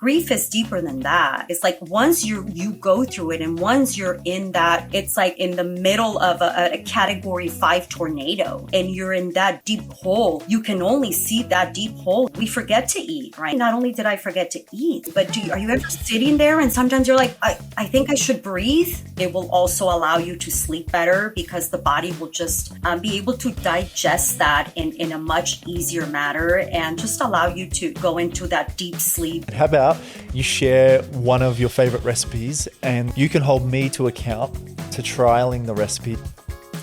grief is deeper than that. It's like once you go through it, and once you're in that, it's like in the middle of a category 5 tornado, and you're in that deep hole. You can only see that deep hole. We forget to eat, right? Not only did I forget to eat, but are you ever sitting there and sometimes you're like, I think I should breathe? It will also allow you to sleep better because the body will just be able to digest that in a much easier manner and just allow you to go into that deep sleep. How about you share one of your favorite recipes and you can hold me to account to trialing the recipe?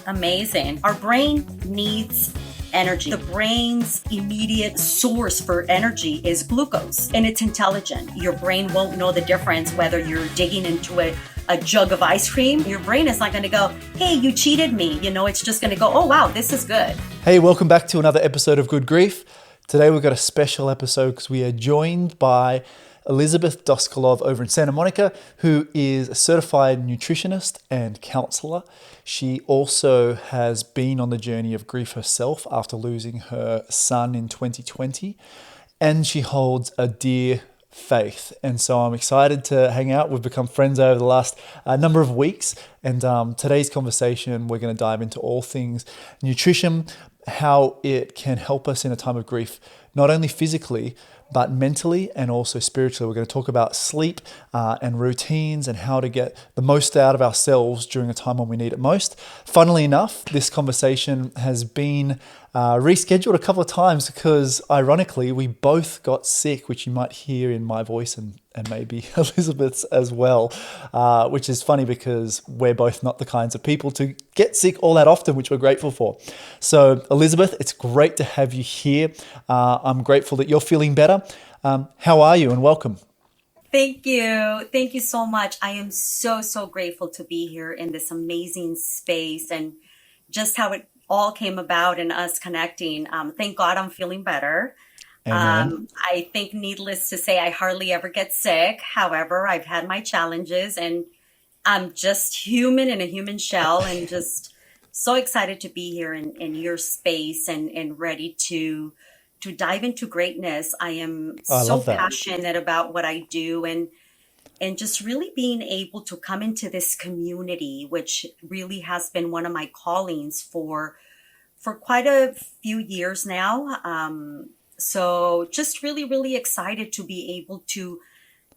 Amazing. Our brain needs energy. The brain's immediate source for energy is glucose, and it's intelligent. Your brain won't know the difference whether you're digging into a jug of ice cream. Your brain is not going to go, hey, you cheated me. It's just going to go, oh, wow, this is good. Hey, welcome back to another episode of Good Grief. Today we've got a special episode because we are joined by Elizabeth Daskalov over in Santa Monica, who is a certified nutritionist and counsellor. She also has been on the journey of grief herself after losing her son in 2020, and she holds a dear faith. And so I'm excited to hang out. We've become friends over the last number of weeks, and today's conversation, we're going to dive into all things nutrition, how it can help us in a time of grief, not only physically, but mentally and also spiritually. We're going to talk about sleep and routines and how to get the most out of ourselves during a time when we need it most. Funnily enough, this conversation has been rescheduled a couple of times because ironically, we both got sick, which you might hear in my voice and maybe Elizabeth's as well, which is funny because we're both not the kinds of people to get sick all that often, which we're grateful for. So Elizabeth, it's great to have you here. I'm grateful that you're feeling better. How are you, and welcome? Thank you. Thank you so much. I am so grateful to be here in this amazing space and just how it all came about and us connecting. Thank God I'm feeling better. I think needless to say, I hardly ever get sick. However, I've had my challenges and I'm just human in a human shell and just so excited to be here in your space and ready to dive into greatness. I am so passionate about what I do and just really being able to come into this community, which really has been one of my callings for quite a few years now. So just really excited to be able to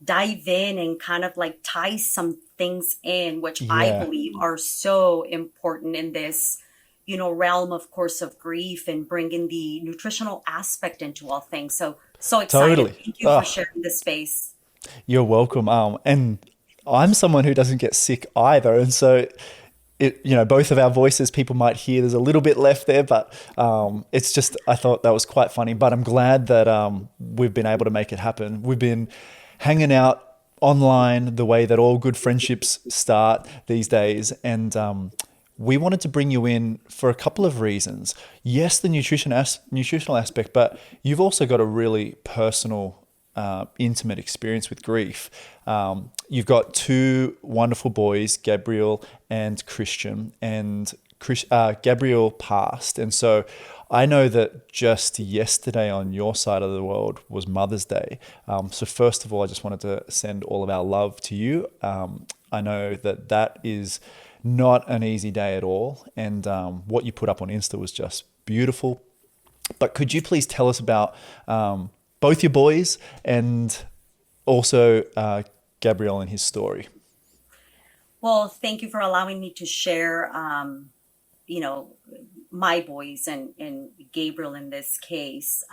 dive in and kind of like tie some things in, which I believe are so important in this, realm, of course, of grief and bringing the nutritional aspect into all things. So excited. Totally. Thank you for sharing this space. You're welcome. And I'm someone who doesn't get sick either. And so both of our voices, people might hear there's a little bit left there, but it's just, I thought that was quite funny, but I'm glad that we've been able to make it happen. We've been hanging out online the way that all good friendships start these days. And we wanted to bring you in for a couple of reasons. Yes, the nutritional aspect, but you've also got a really personal, intimate experience with grief. You've got two wonderful boys, Gabrielle and Christian, and Gabrielle passed. And so I know that just yesterday on your side of the world was Mother's Day. So first of all, I just wanted to send all of our love to you. I know that is not an easy day at all. And what you put up on Insta was just beautiful. But could you please tell us about both your boys and also Gabrielle and his story? Well, thank you for allowing me to share, my boys and Gabriel in this case.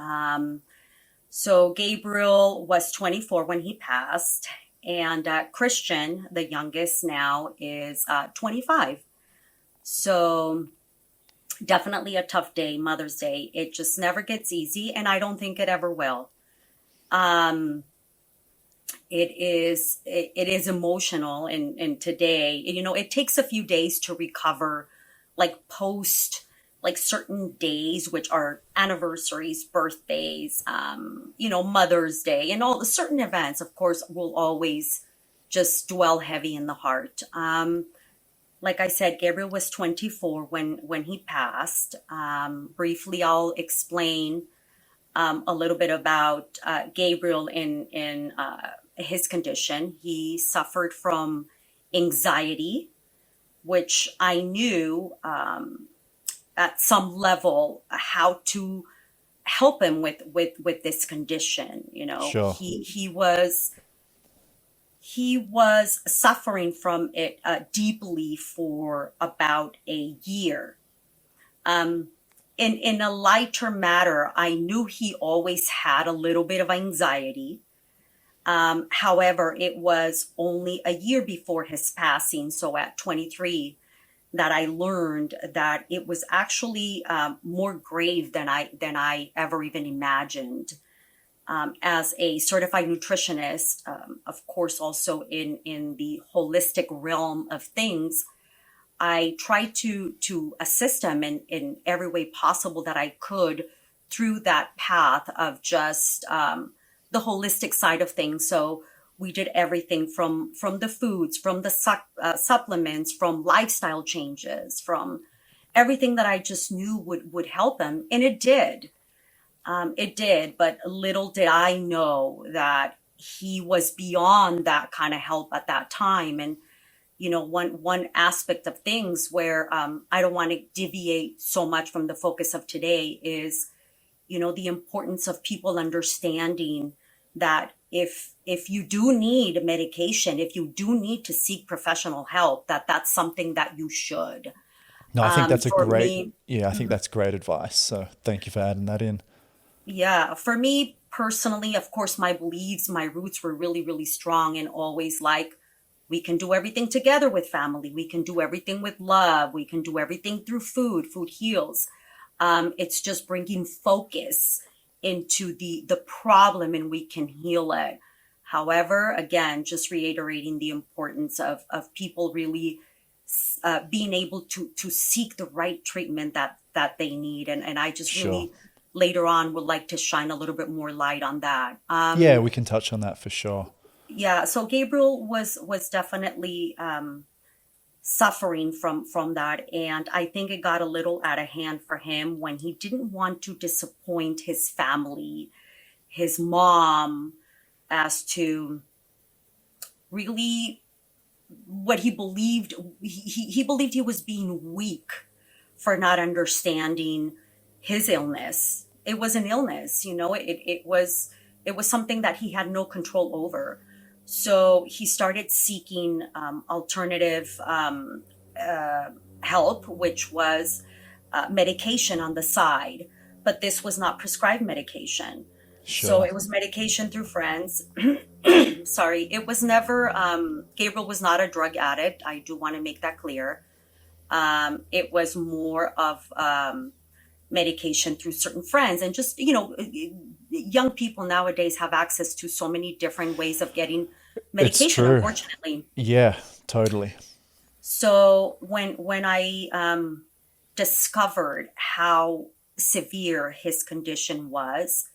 So Gabriel was 24 when he passed, and Christian, the youngest now, is 25. So definitely a tough day, Mother's Day. It just never gets easy, and I don't think it ever will. It is emotional, and today, it takes a few days to recover, like post, like certain days, which are anniversaries, birthdays, Mother's Day, and all the certain events, of course, will always just dwell heavy in the heart. Like I said, Gabriel was 24 when he passed. Briefly, I'll explain a little bit about Gabriel in his condition. He suffered from anxiety, which I knew at some level how to help him with this condition. You know, Sure. he was suffering from it deeply for about a year. In a lighter matter, I knew he always had a little bit of anxiety. However, it was only a year before his passing, so at 23, that I learned that it was actually more grave than I ever even imagined. As a certified nutritionist, of course, also in the holistic realm of things, I tried to assist him in every way possible that I could through that path of just the holistic side of things. So we did everything from the foods, from the supplements, from lifestyle changes, from everything that I just knew would help him. And it did. It did. But little did I know that he was beyond that kind of help at that time. And, you know, one aspect of things where I don't want to deviate so much from the focus of today is, you know, the importance of people understanding that if you do need medication, if you do need to seek professional help, that's something that you should. No, I think that's a For great, me, yeah, I think that's great advice. So thank you for adding that in. yeah, for me personally, of course, my beliefs, my roots were really, really strong and always like, we can do everything together with family. We can do everything with love. We can do everything through food. Food heals. It's just bringing focus into the problem and we can heal it. However, again, just reiterating the importance of people really being able to seek the right treatment that they need. And I just Sure. really later on would like to shine a little bit more light on that. Yeah, we can touch on that for sure. Yeah, so Gabriel was definitely suffering from that, and I think it got a little out of hand for him when he didn't want to disappoint his family, his mom, as to really what he believed. He believed he was being weak for not understanding his illness. It was an illness, you know. It was something that he had no control over. So he started seeking alternative help, which was medication on the side. But this was not prescribed medication. So Sure. it was medication through friends. Sorry, it was never, Gabriel was not a drug addict. I do want to make that clear. It was more of medication through certain friends. And just, you know, young people nowadays have access to so many different ways of getting It's medication, true. unfortunately. Yeah, totally. So when I discovered how severe his condition was,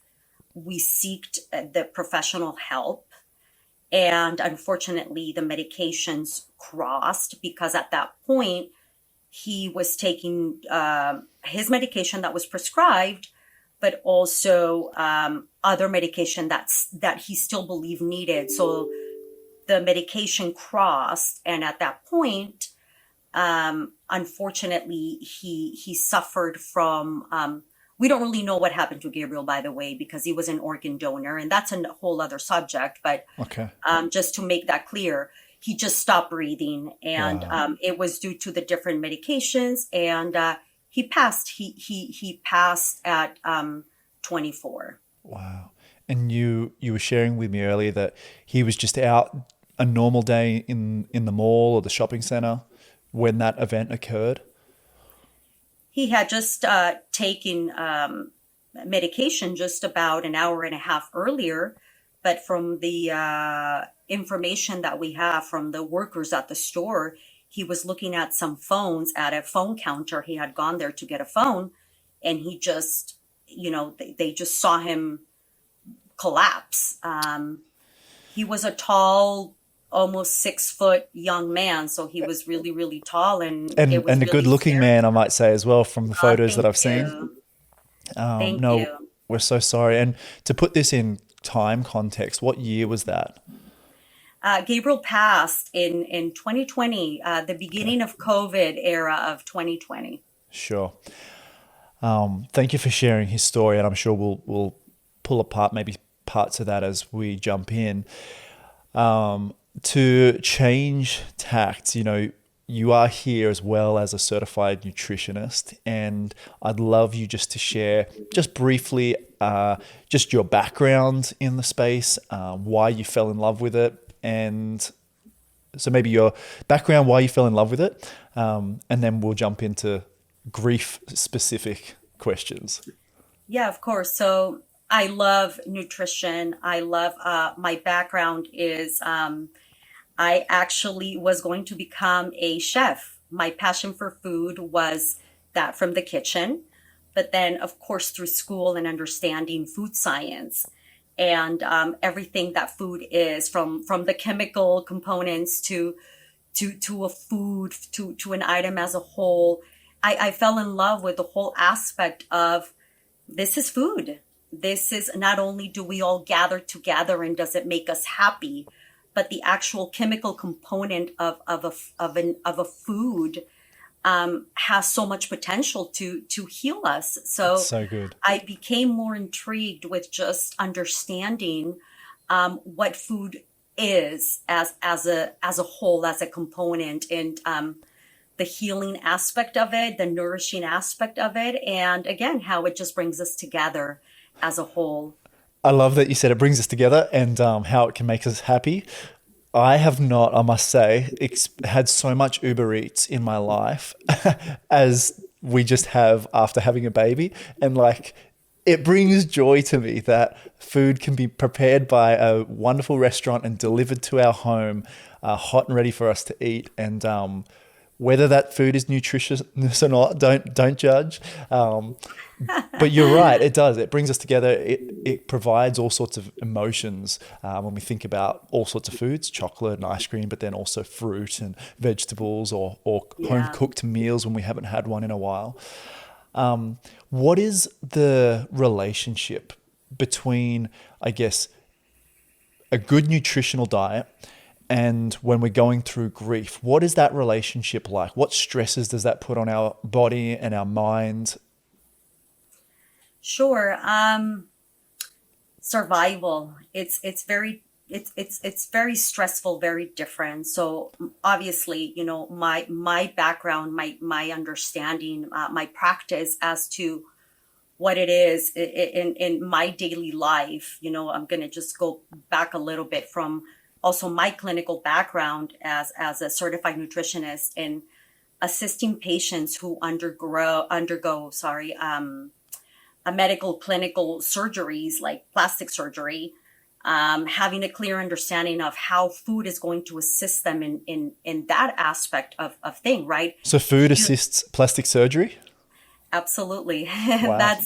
we sought the professional help. And unfortunately, the medications crossed because at that point, he was taking his medication that was prescribed, but also other medication that he still believed needed. So the medication crossed, and at that point, unfortunately, he suffered from. We don't really know what happened to Gabriel, by the way, because he was an organ donor, and that's a whole other subject. But Okay. just to make that clear, he just stopped breathing, and Wow. it was due to the different medications, and he passed. He passed at 24. Wow. And you were sharing with me earlier that he was just out a normal day in the mall or the shopping center when that event occurred. He had just taken medication just about an hour and a half earlier, but from the information that we have from the workers at the store, he was looking at some phones at a phone counter. He had gone there to get a phone, and he just, you know, they just saw him collapse. He was a tall, almost 6 foot young man, so he was really, really tall, and it was And a good really looking scary. man, I might say as well, from the photos that Thank I've seen. you. Thank No, you. We're so sorry. And to put this in time context, what year was that? Gabriel passed in 2020, the Okay, beginning of COVID era of 2020. sure. Thank you for sharing his story, and I'm sure we'll pull apart maybe parts of that as we jump in. To change tact, you are here as well as a certified nutritionist, and I'd love you just to share, just briefly, just your background in the space, why you fell in love with it, and so maybe your background, why you fell in love with it, and then we'll jump into grief specific questions. Yeah, of course. So I love nutrition. I love my background is I actually was going to become a chef. My passion for food was that from the kitchen, but then, of course, through school and understanding food science and everything that food is, from the chemical components to a food to an item as a whole. I fell in love with the whole aspect of this is food. This is not only do we all gather together and does it make us happy, but the actual chemical component of a food has so much potential to heal us. That's So so good. I became more intrigued with just understanding what food is as a whole, as a component, and the healing aspect of it, the nourishing aspect of it, and again, how it just brings us together as a whole. I love that you said it brings us together and how it can make us happy. I have not, I must say, had so much Uber Eats in my life as we just have after having a baby. And like, it brings joy to me that food can be prepared by a wonderful restaurant and delivered to our home, hot and ready for us to eat. And whether that food is nutritious or not, don't judge. But you're right, it does. It brings us together. It provides all sorts of emotions when we think about all sorts of foods, chocolate and ice cream, but then also fruit and vegetables or home Yeah. cooked meals when we haven't had one in a while. What is the relationship between, I guess, a good nutritional diet and when we're going through grief? What is that relationship like? What stresses does that put on our body and our mind? Sure. Survival. It's very stressful, very different. So obviously, my background, my understanding, my practice as to what it is in my daily life. I'm going to just go back a little bit from also my clinical background as a certified nutritionist in assisting patients who undergo a medical clinical surgeries like plastic surgery, having a clear understanding of how food is going to assist them in that aspect of thing, right? So food assists plastic surgery? Absolutely. Wow.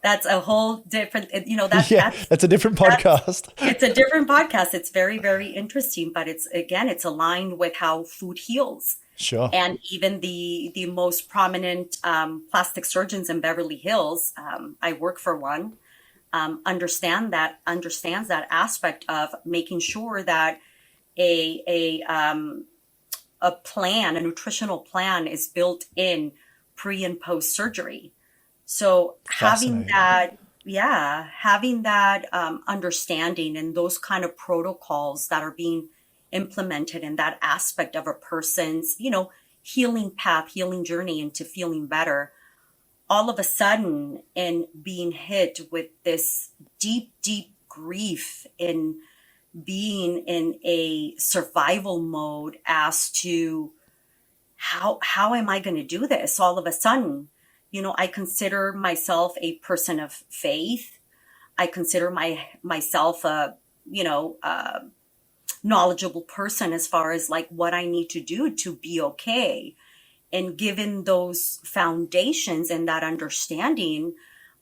That's a whole different, Yeah, that's a different that's, podcast. it's a different podcast. It's very, very interesting, but it's aligned with how food heals. Sure. And even the most prominent plastic surgeons in Beverly Hills, I work for one, understands that aspect of making sure that a a um, a nutritional plan is built in pre and post surgery. So Fascinating. having that understanding and those kind of protocols that are being implemented in that aspect of a person's, healing path, healing journey into feeling better, all of a sudden, in being hit with this deep, deep grief in being in a survival mode as to how am I going to do this all of a sudden. I consider myself a person of faith. I consider myself a knowledgeable person as far as like what I need to do to be okay. And given those foundations and that understanding,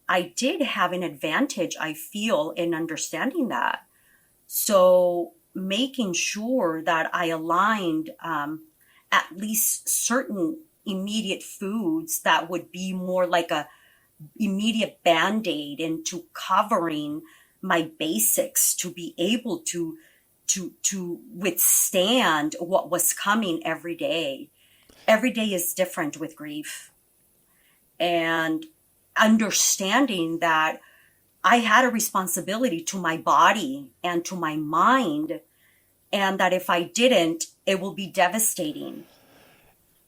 I did have an advantage, I feel, in understanding that. So making sure that I aligned at least certain immediate foods that would be more like immediate band-aid into covering my basics to be able to withstand what was coming every day. Every day is different with grief. And understanding that I had a responsibility to my body and to my mind, and that if I didn't, it will be devastating.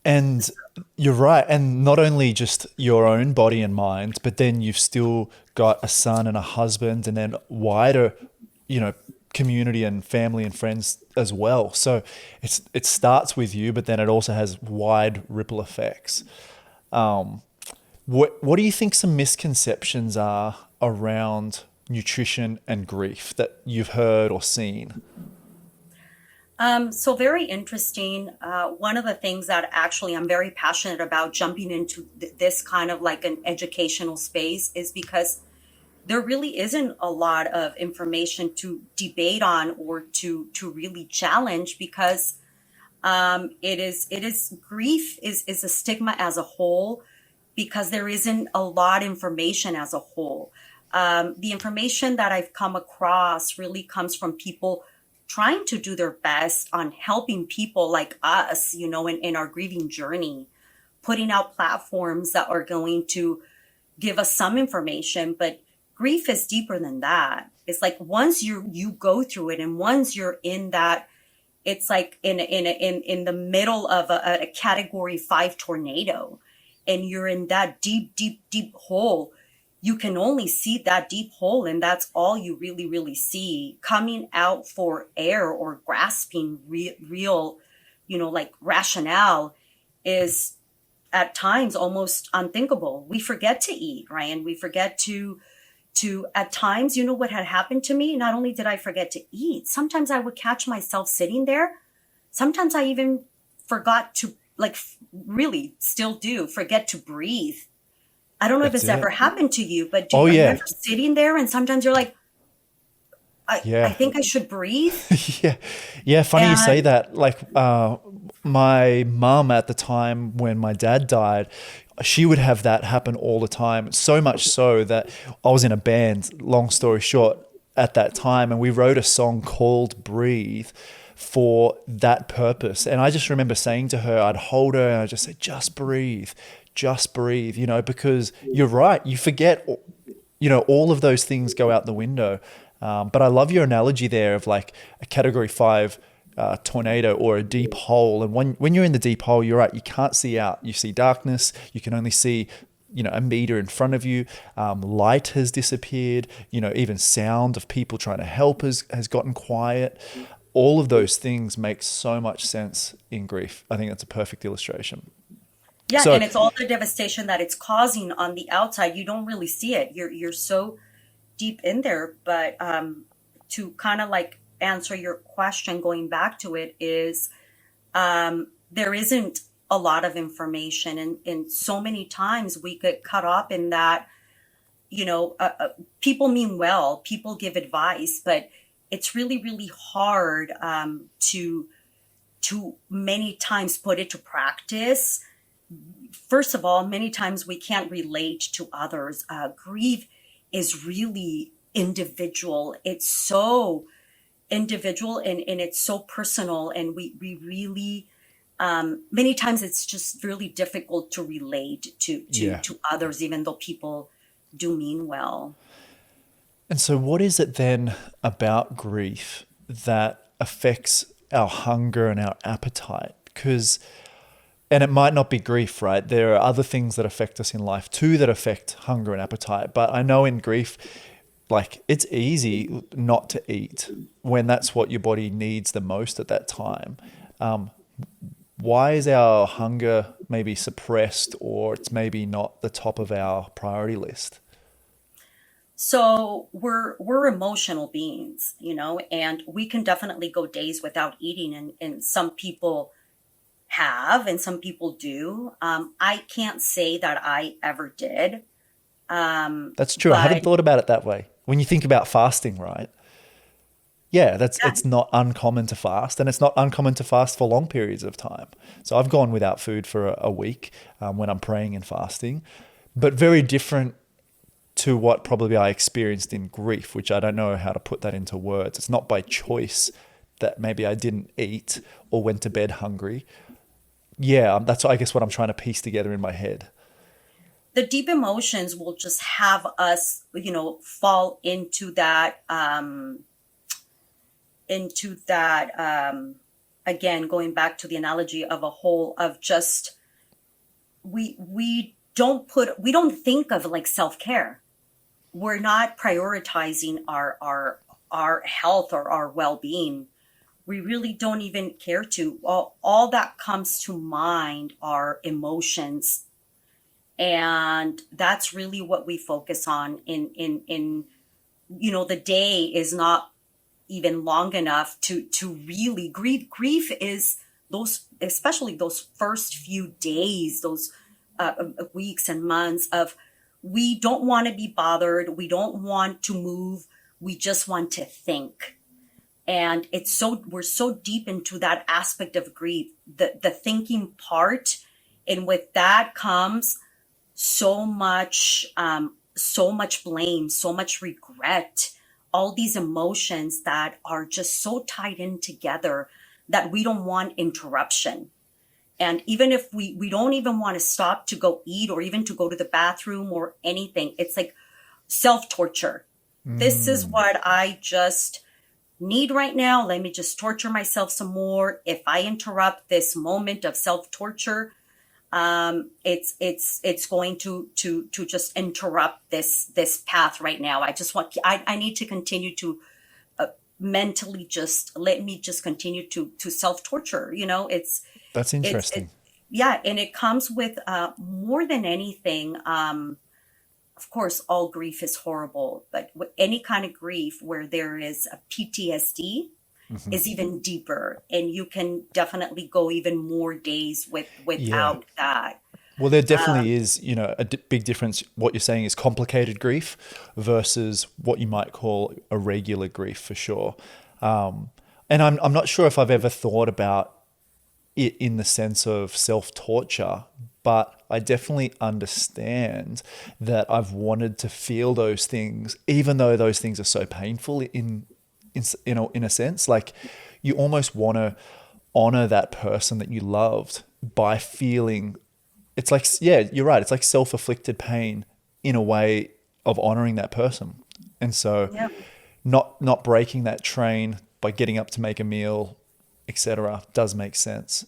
And you're right. And not only just your own body and mind, but then you've still got a son and a husband and then wider, community and family and friends as well. So it starts with you, but then it also has wide ripple effects. What do you think some misconceptions are around nutrition and grief that you've heard or seen? So very interesting. One of the things that actually I'm very passionate about jumping into this kind of like an educational space is because there really isn't a lot of information to debate on or to really challenge, because it is grief is a stigma as a whole, because there isn't a lot of information as a whole. The information that I've come across really comes from people trying to do their best on helping people like us, in our grieving journey, putting out platforms that are going to give us some information. But grief is deeper than that. It's like once you go through it, and once you're in that, it's like in the middle of a category 5 tornado, and you're in that deep, deep, deep hole. You can only see that deep hole, and that's all you really, really see. Coming out for air or grasping real, like rationale is at times almost unthinkable. We forget to eat, Ryan. We forget to at times, what had happened to me? Not only did I forget to eat, sometimes I would catch myself sitting there. Sometimes I even forgot to, like, really still do forget to breathe. I don't know if it's ever happened to you, but are you ever sitting there and sometimes you're like, I think I should breathe? Yeah. Funny you say that. Like my mum at the time when my dad died, she would have that happen all the time. So much so that I was in a band, long story short, at that time, and we wrote a song called Breathe for that purpose. And I just remember saying to her, I'd hold her and I'd just say, just breathe, because you're right. You forget, all of those things go out the window. But I love your analogy there of like a category 5 tornado or a deep hole. And when you're in the deep hole, you're right. You can't see out. You see darkness. You can only see, a meter in front of you. Light has disappeared. Even sound of people trying to help has gotten quiet. All of those things make so much sense in grief. I think that's a perfect illustration. Yeah, and it's all the devastation that it's causing on the outside. You don't really see it. You're so deep in there. But to kind of like answer your question, going back to it, is there isn't a lot of information, and so many times we get caught up in that. People mean well, people give advice, but it's really, really hard to many times put it to practice. First of all, many times we can't relate to others. Grief is really individual. It's so individual and it's so personal. And we really, many times it's just really difficult to relate to others, even though people do mean well. And so what is it then about grief that affects our hunger and our appetite? And it might not be grief, right? There are other things that affect us in life too that affect hunger and appetite. But I know in grief, like it's easy not to eat when that's what your body needs the most at that time. Why is our hunger maybe suppressed, or it's maybe not the top of our priority list? So we're emotional beings, and we can definitely go days without eating, and some people have, and some people do. I can't say that I ever did. That's true. I haven't thought about it that way. When you think about fasting, right? Yeah, it's not uncommon to fast, and it's not uncommon to fast for long periods of time. So I've gone without food for a week when I'm praying and fasting, but very different to what probably I experienced in grief, which I don't know how to put that into words. It's not by choice that maybe I didn't eat or went to bed hungry. Yeah, that's I guess what I'm trying to piece together in my head. The deep emotions will just have us, fall into that, again, going back to the analogy of a whole of just, we don't think of like self-care. We're not prioritizing our health or our well-being. We really don't even care to. All that comes to mind are emotions. And that's really what we focus on in the day is not even long enough to really grieve. Grief is those, especially those first few days, those weeks and months of, we don't want to be bothered. We don't want to move. We just want to think. And we're so deep into that aspect of grief, the thinking part. And with that comes so much blame, so much regret, all these emotions that are just so tied in together that we don't want interruption. And even if we don't even want to stop to go eat or even to go to the bathroom or anything, it's like self-torture. This is what I just need right now. Let me just torture myself some more. If I interrupt this moment of self-torture, it's going to just interrupt this path right now. I need to continue to mentally just let me just continue to self-torture. That's interesting. And it comes with more than anything. Of course, all grief is horrible, but with any kind of grief where there is a PTSD is even deeper, and you can definitely go even more days without that. Well, there definitely is, big difference. What you're saying is complicated grief versus what you might call a regular grief, for sure. And I'm not sure if I've ever thought about it in the sense of self-torture, but I definitely understand that I've wanted to feel those things, even though those things are so painful in a sense. Like, you almost want to honor that person that you loved by feeling, it's like, yeah, you're right. It's like self-afflicted pain in a way of honoring that person. And so not breaking that train by getting up to make a meal, etc., does make sense.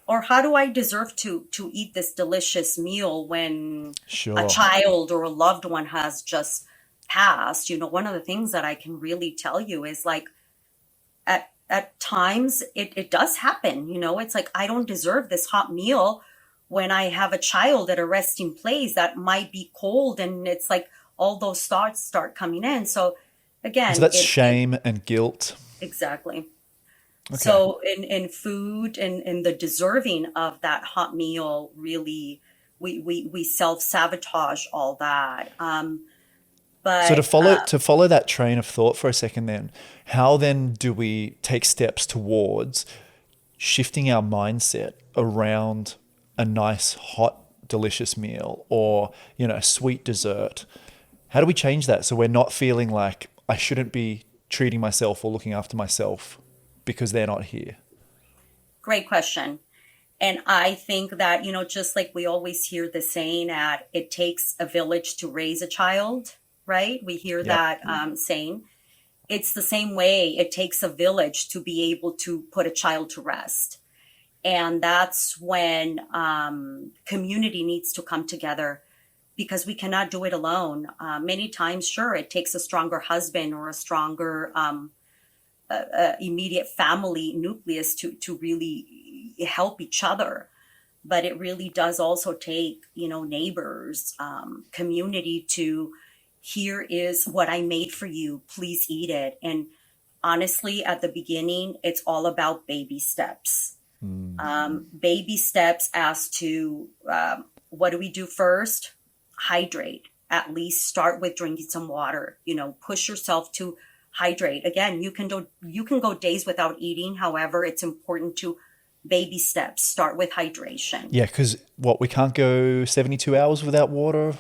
Or how do I deserve to eat this delicious meal when Sure. a child or a loved one has just passed? One of the things that I can really tell you is like at times it does happen. It's like, I don't deserve this hot meal when I have a child at a resting place that might be cold, and it's like all those thoughts start coming in. So again, So that's shame and guilt. Exactly. Okay. So in food and the deserving of that hot meal, really, we self-sabotage all that. But So to follow that train of thought for a second, then, how then do we take steps towards shifting our mindset around a nice, hot, delicious meal or, a sweet dessert? How do we change that so we're not feeling like I shouldn't be treating myself or looking after myself because they're not here? Great question. And I think that, just like we always hear the saying that it takes a village to raise a child, right? We hear that saying. It's the same way. It takes a village to be able to put a child to rest. And that's when community needs to come together, because we cannot do it alone. Many times, sure, it takes a stronger husband or a stronger immediate family nucleus to really help each other. But it really does also take, neighbors, community to, here is what I made for you, please eat it. And honestly, at the beginning, it's all about baby steps. Baby steps as to what do we do first? Hydrate. At least start with drinking some water. Push yourself to hydrate. Again, you can go days without eating. However, it's important to baby steps. Start with hydration. Yeah, because we can't go 72 hours without water,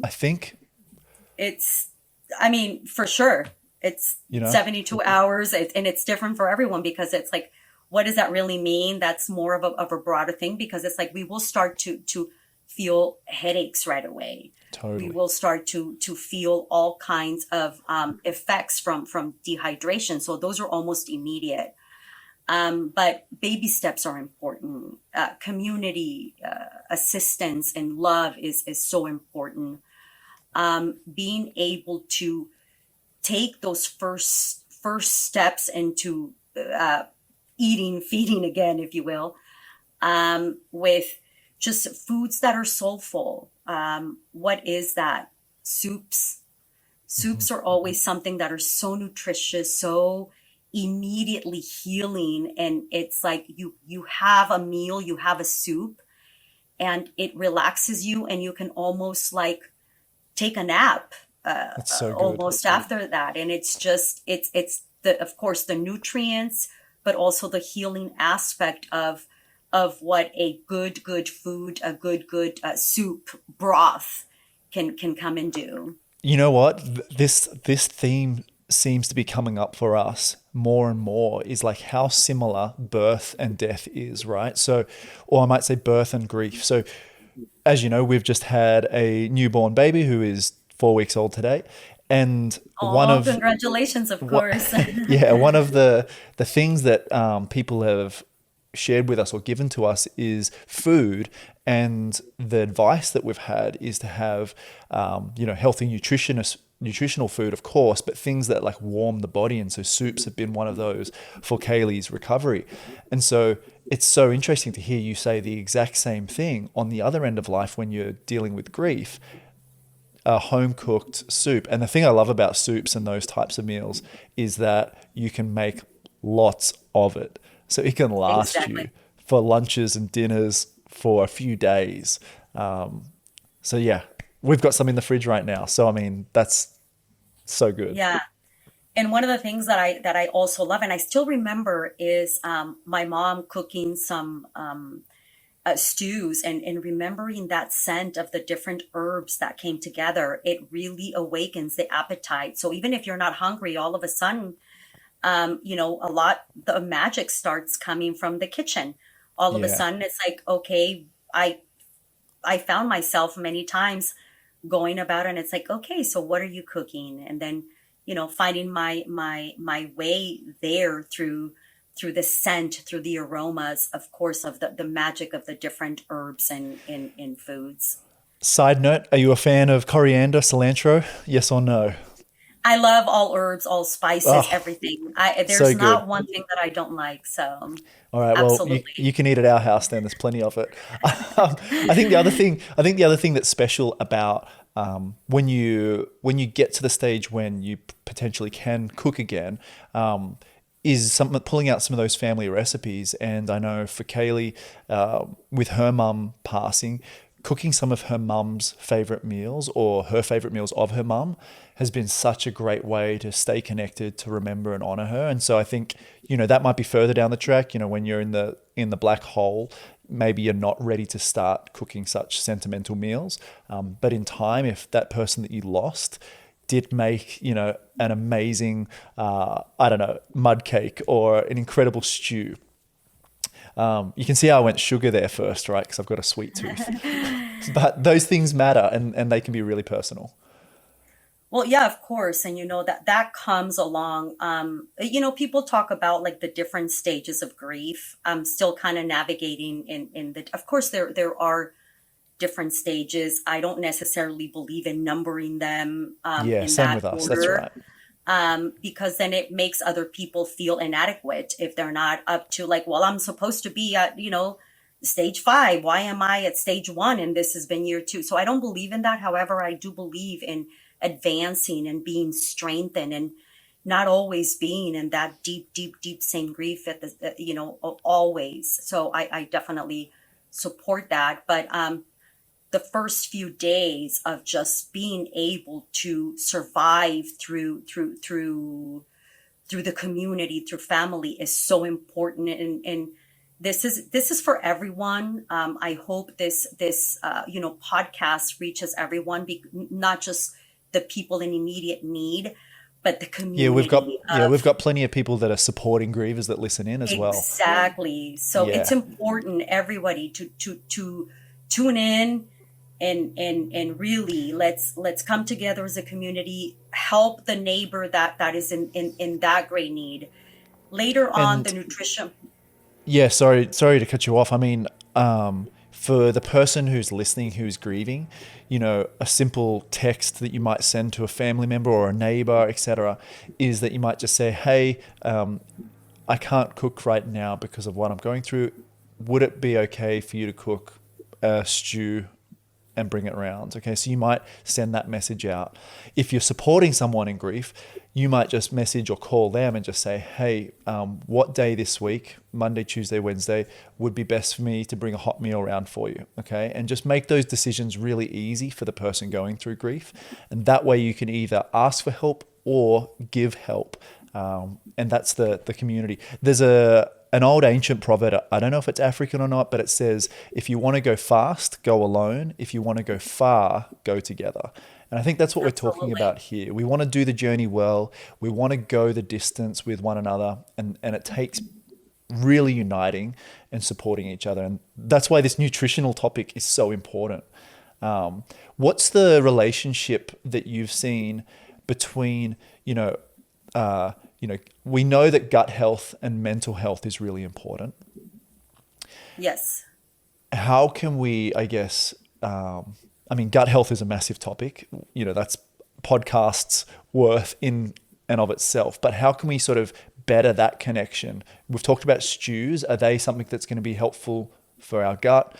I think. it's, I mean, for sure, it's you know? 72 hours, and it's different for everyone because it's like, what does that really mean? That's more of a broader thing because it's like we will start to feel headaches right away. We Totally. will start to feel all kinds of effects from dehydration. So those are almost immediate. But baby steps are important. Community assistance and love is so important. Being able to take those first steps into eating, feeding again, if you will, with just foods that are soulful. What is that? Soups. Hmm. Soups are always something that are so nutritious, so immediately healing, and it's like you have a meal, you have a soup, and it relaxes you, and you can almost like take a nap That's so good. almost after that. And it's just it's the, of course, the nutrients, but also the healing aspect of what a good food, a good soup broth can come and do. You know what? This theme seems to be coming up for us more and more is like how similar birth and death is, right? So, or I might say birth and grief. So, as you know, we've just had a newborn baby who is 4 weeks old today, and one Oh, of congratulations, of what, course. yeah, one of the things that people have shared with us or given to us is food, and the advice that we've had is to have healthy nutritional food, of course, but things that like warm the body, and so soups have been one of those for Kaylee's recovery. And so it's so interesting to hear you say the exact same thing on the other end of life when you're dealing with grief, a home cooked soup. And the thing I love about soups and those types of meals is that you can make lots of it. So it can last you Exactly. for lunches and dinners for a few days. So yeah, we've got some in the fridge right now. So I mean, that's so good. Yeah. And one of the things that I also love, and I still remember, is my mom cooking some stews, and remembering that scent of the different herbs that came together. It really awakens the appetite. So even if you're not hungry, all of a sudden, a lot the magic starts coming from the kitchen. All of a Yeah. sudden, it's like, okay, I found myself many times going about, and it's like, okay, so what are you cooking? And then, finding my way there through the scent, through the aromas, of course, of the magic of the different herbs and in foods. Side note, are you a fan of coriander, cilantro? Yes or no? I love all herbs, all spices, Oh, everything. so There's good. not one thing that I don't like. So All right, well, you absolutely. can eat at our house then. There's plenty of it. I think the other thing that's special about when you get to the stage when you potentially can cook again, is some pulling out some of those family recipes. And I know for Kaylee, with her mum passing, cooking some of her mum's favorite meals or her favorite meals of her mum has been such a great way to stay connected, to remember and honor her. And so I think, that might be further down the track, when you're in the black hole, maybe you're not ready to start cooking such sentimental meals. But in time, if that person that you lost did make, an amazing, I don't know, mud cake or an incredible stew. You can see how I went sugar there first, right? Because I've got a sweet tooth. But those things matter, and they can be really personal. Well, yeah, of course. And that comes along. People talk about like the different stages of grief. I'm still kind of navigating in the, of course, there are different stages. I don't necessarily believe in numbering them Yeah, in same that with us. That's order, right. because then it makes other people feel inadequate if they're not up to, like, well, I'm supposed to be at, stage five. Why am I at stage one? And this has been year two. So I don't believe in that. However, I do believe in advancing and being strengthened, and not always being in that deep same grief at the, always. So I definitely support that. But the first few days of just being able to survive through the community, through family, is so important. And this is for everyone. I hope this podcast reaches everyone, not just the people in immediate need, but the Yeah, community we've of got plenty of people that are supporting grievers that listen in as well. exactly. So it's Yeah. important everybody to tune in and really let's come together as a community, help the neighbor that is in that great need. Later on, the And nutrition. yeah, sorry to cut you off. I mean, for the person who's listening who's grieving, a simple text that you might send to a family member or a neighbor, etc., is that you might just say, "Hey, I can't cook right now because of what I'm going through. Would it be okay for you to cook a stew and bring it around?" Okay, so you might send that message out. If you're supporting someone in grief, you might just message or call them and just say, "Hey, what day this week, Monday, Tuesday, Wednesday, would be best for me to bring a hot meal around for you?" Okay, and just make those decisions really easy for the person going through grief. And that way you can either ask for help or give help. And that's the community. There's an old ancient proverb. I don't know if it's African or not, but it says, "If you want to go fast, go alone. If you want to go far, go together." And I think that's what we're talking Absolutely. about here. We want to do the journey well. We want to go the distance with one another, and it takes really uniting and supporting each other. And that's why this nutritional topic is so important. What's the relationship that you've seen between, we know that gut health and mental health is really important. Yes. How can we, I guess, gut health is a massive topic. That's podcasts worth in and of itself. But how can we sort of better that connection? We've talked about stews. Are they something that's going to be helpful for our gut?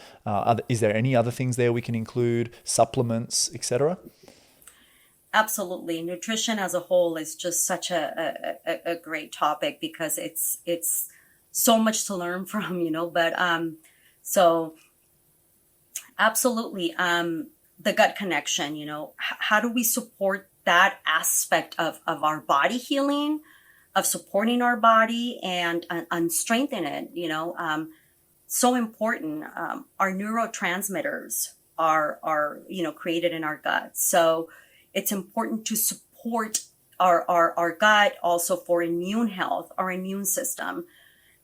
Is there any other things there we can include, supplements, etc.? Absolutely. Nutrition as a whole is just such a great topic because it's so much to learn from, but so absolutely. The gut connection, how do we support that aspect of our body healing, of supporting our body and strengthen it, so important. Our neurotransmitters are created in our gut. So it's important to support our gut also for immune health, our immune system.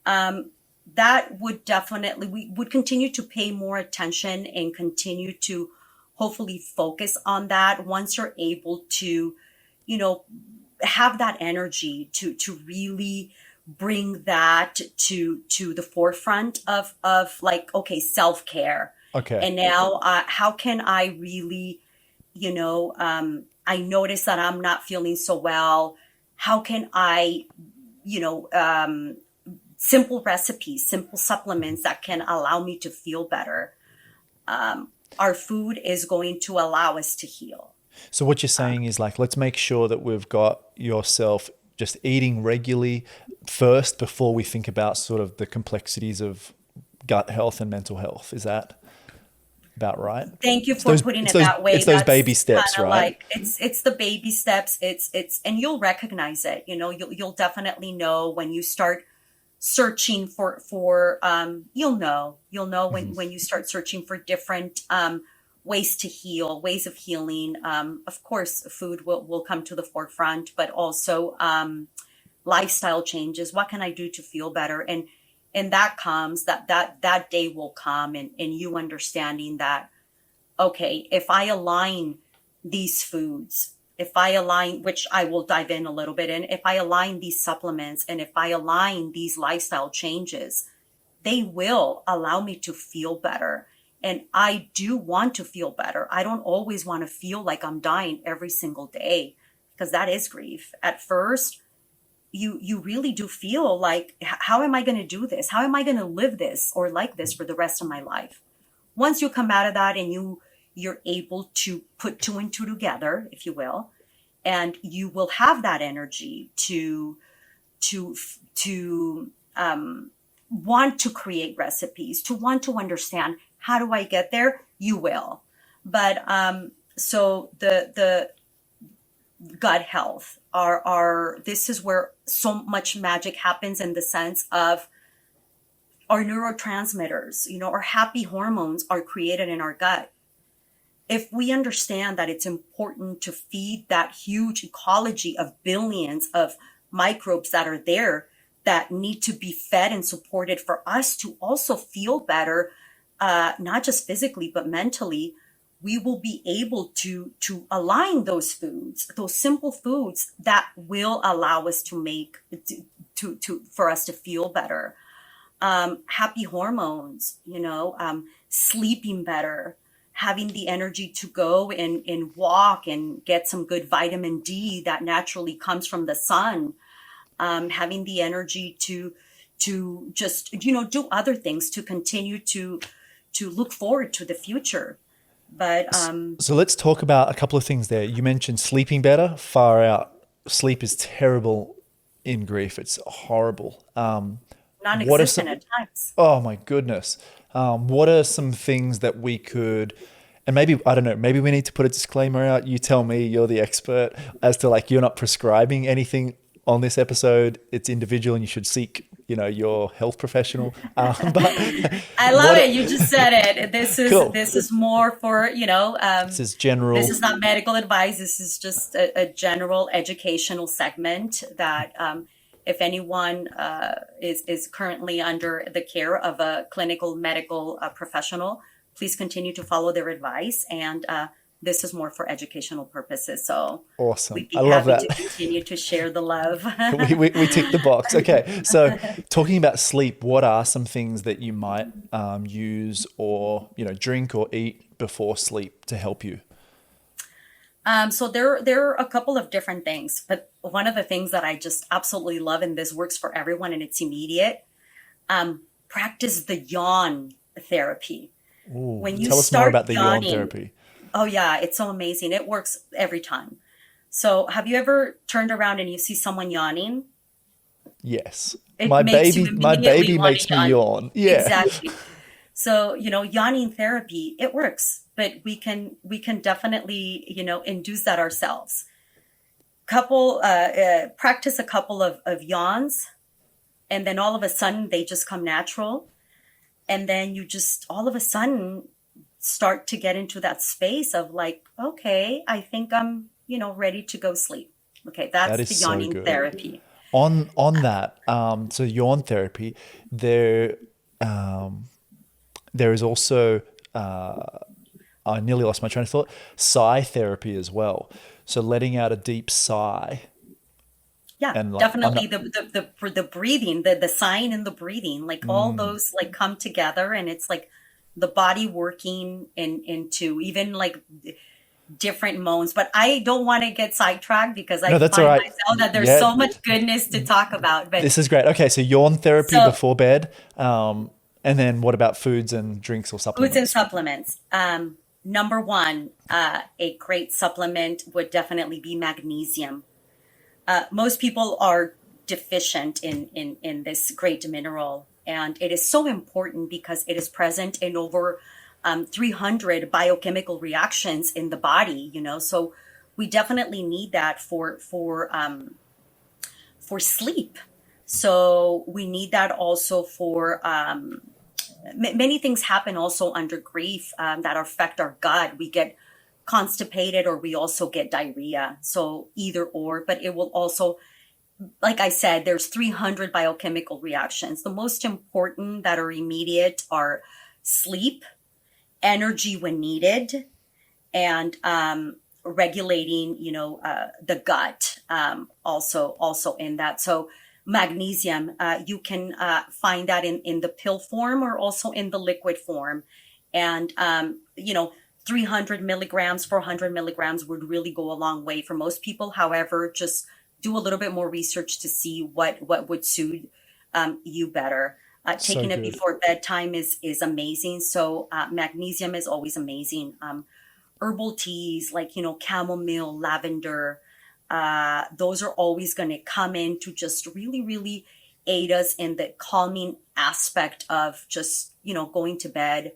That would definitely, we would continue to pay more attention and continue to hopefully focus on that once you're able to, have that energy to really bring that to the forefront of like, okay, self-care. Okay. And now how can I really, I notice that I'm not feeling so well. How can I, simple recipes, simple supplements that can allow me to feel better. Our food is going to allow us to heal. So what you're saying is like, let's make sure that we've got yourself just eating regularly first before we think about sort of the complexities of gut health and mental health. Is that about right? Thank you It's for those, putting it's it those, that way. it's those That's baby kind steps, of right? like it's the baby steps. It's and you'll recognize it. You'll definitely know when you start searching for you'll know when you start searching for different ways to heal, ways of healing. Of course, food will come to the forefront, but also lifestyle changes. What can I do to feel better? And that comes that day will come and you understanding that, okay, if I align these foods, if I align, which I will dive in a little bit in, if I align these supplements and if I align these lifestyle changes, they will allow me to feel better. And I do want to feel better. I don't always want to feel like I'm dying every single day because that is grief. At first, you really do feel like, how am I going to do this? How am I going to live this or like this for the rest of my life? Once you come out of that and you're able to put two and two together, if you will, and you will have that energy to want to create recipes, to want to understand how do I get there, you will. But so the gut health are this is where so much magic happens in the sense of our neurotransmitters, our happy hormones are created in our gut. if we understand that it's important to feed that huge ecology of billions of microbes that are there that need to be fed and supported for us to also feel better, not just physically, but mentally, we will be able to align those foods, those simple foods that will allow us to make, for us to feel better. Happy hormones, sleeping better, having the energy to go and walk and get some good vitamin D that naturally comes from the sun, having the energy to just, do other things to continue to look forward to the future. But So let's talk about a couple of things there. You mentioned sleeping better, far out. Sleep is terrible in grief. It's horrible. What are non-existent some, at times. oh my goodness. What are some things that we could, and maybe, I don't know, maybe we need to put a disclaimer out. You tell me, you're the expert, as to like, you're not prescribing anything on this episode. It's individual and you should seek, your health professional. But I love what, it. You just said it. cool. This is more for, This is general. this is not medical advice. This is just a general educational segment that if anyone is currently under the care of a clinical medical professional, please continue to follow their advice. And this is more for educational purposes. So Awesome. we'd be I love happy that. to continue to share the love. We tick the box. Okay. So talking about sleep, what are some things that you might use or, drink or eat before sleep to help you? So there are a couple of different things, but one of the things that I just absolutely love, and this works for everyone and it's immediate, practice the yawn therapy. Ooh, When you tell us more start about the yawn yawning, therapy. oh yeah, it's so amazing. It works every time. So have you ever turned around and you see someone yawning? Yes. It My makes you baby, my immediately baby want makes to me yawn. yawn. Yeah. Exactly. So, yawning therapy, it works, but we can definitely, induce that ourselves. Practice a couple of yawns, and then all of a sudden they just come natural. And then you just all of a sudden start to get into that space of like, okay, I think I'm, ready to go sleep. Okay, That that's is the so yawning good. therapy. On that, so yawn therapy, um, there is also, I nearly lost my train of thought, sigh therapy as well. So letting out a deep sigh Yeah, and like, I'm definitely not, the breathing, the sign and the breathing, like all those like come together and it's like the body working into even like different moans. But I don't want to get sidetracked because I no, that's all find right. myself that there's Yeah, so much goodness to talk about. But this is great. Okay, so yawn therapy so before bed. And then what about foods and drinks or foods and supplements? supplements. Number one, a great supplement would definitely be magnesium. Most people are deficient in this great mineral, and it is so important because it is present in over 300 biochemical reactions in the body. So we definitely need that for sleep. So we need that also for many things happen also under grief that affect our gut. We get constipated or we also get diarrhea. So either or, but it will also, like I said, there's 300 biochemical reactions. The most important that are immediate are sleep, energy when needed, and regulating, the gut also in that. So magnesium, you can find that in the pill form or also in the liquid form. And, 300 milligrams, 400 milligrams would really go a long way for most people. However, just do a little bit more research to see what would suit you better. So Taking it good. before bedtime is amazing. So magnesium is always amazing. Herbal teas like, chamomile, lavender, those are always going to come in to just really, really aid us in the calming aspect of just, going to bed.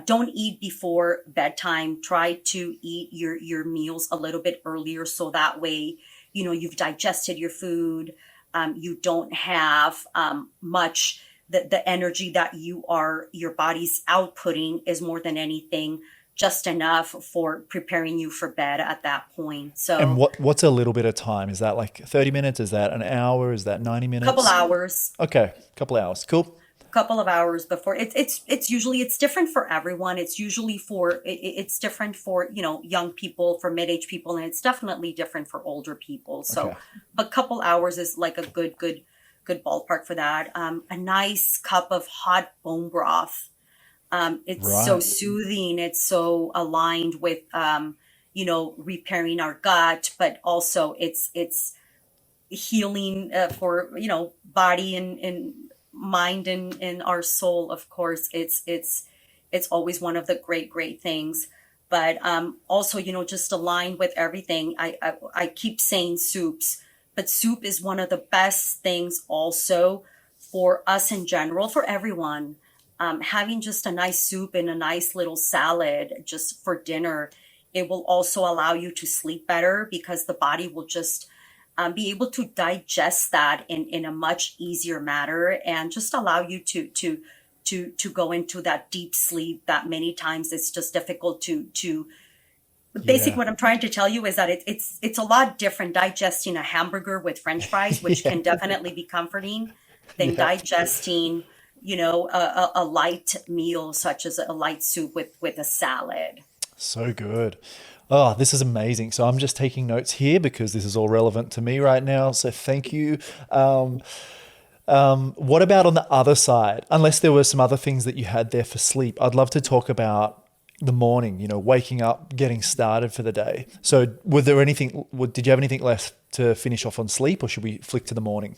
Don't eat before bedtime. Try to eat your meals a little bit earlier so that way, you've digested your food. You don't have much. The energy that your body's outputting is more than anything just enough for preparing you for bed at that point. And So what's a little bit of time? Is that like 30 minutes? Is that an hour? Is that 90 couple minutes? hours, Okay, a couple hours. Cool. couple of hours before. It's usually, it's different for everyone. It's usually it's different for, young people, for mid-age people, and it's definitely different for older people. So Okay. a couple hours is like a good ballpark for that. A nice cup of hot bone broth. It's so Right. soothing. It's so aligned with, repairing our gut, but also it's healing, for, body and mind and our soul. Of course, it's always one of the great things. But also, just aligned with everything. I keep saying soups, but soup is one of the best things also for us in general, for everyone. Having just a nice soup and a nice little salad just for dinner, it will also allow you to sleep better, because the body will just be able to digest that in a much easier manner, and just allow you to go into that deep sleep that many times it's just difficult to. Basically, Yeah. what I'm trying to tell you is that it's a lot different digesting a hamburger with French fries, which Yeah. can definitely be comforting, than Yeah. digesting, a light meal such as a light soup with a salad. So good. Oh, this is amazing. So I'm just taking notes here because this is all relevant to me right now. So thank you. Um, what about on the other side? Unless there were some other things that you had there for sleep, I'd love to talk about the morning, waking up, getting started for the day. So were there anything, did you have anything left to finish off on sleep, or should we flick to the morning?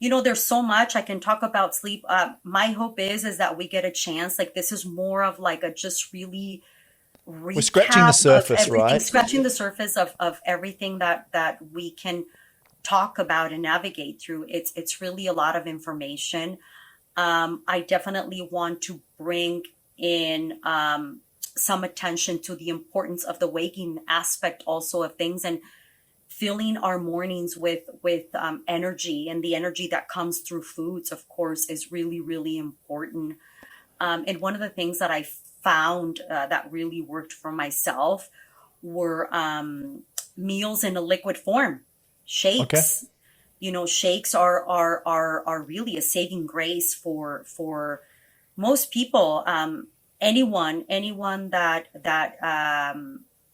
There's so much I can talk about sleep. My hope is that we get a chance. Like, this is more of like a just really We're scratching the recap of surface, everything, right? scratching the surface of everything that we can talk about and navigate through. It's really a lot of information. I definitely want to bring in some attention to the importance of the waking aspect also of things, and filling our mornings with energy, and the energy that comes through foods, of course, is really important. And one of the things that I found that really worked for myself were meals in a liquid form, Okay. shakes. Shakes are really a saving grace for most people. Anyone that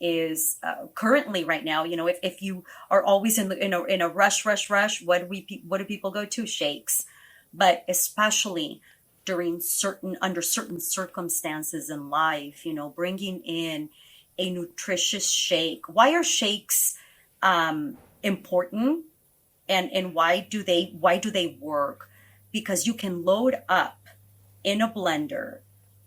is currently right now. If you are always in a rush, what do people go to? Shakes. But especially under certain circumstances in life, bringing in a nutritious shake. Why are shakes important, and why do they work? Because you can load up in a blender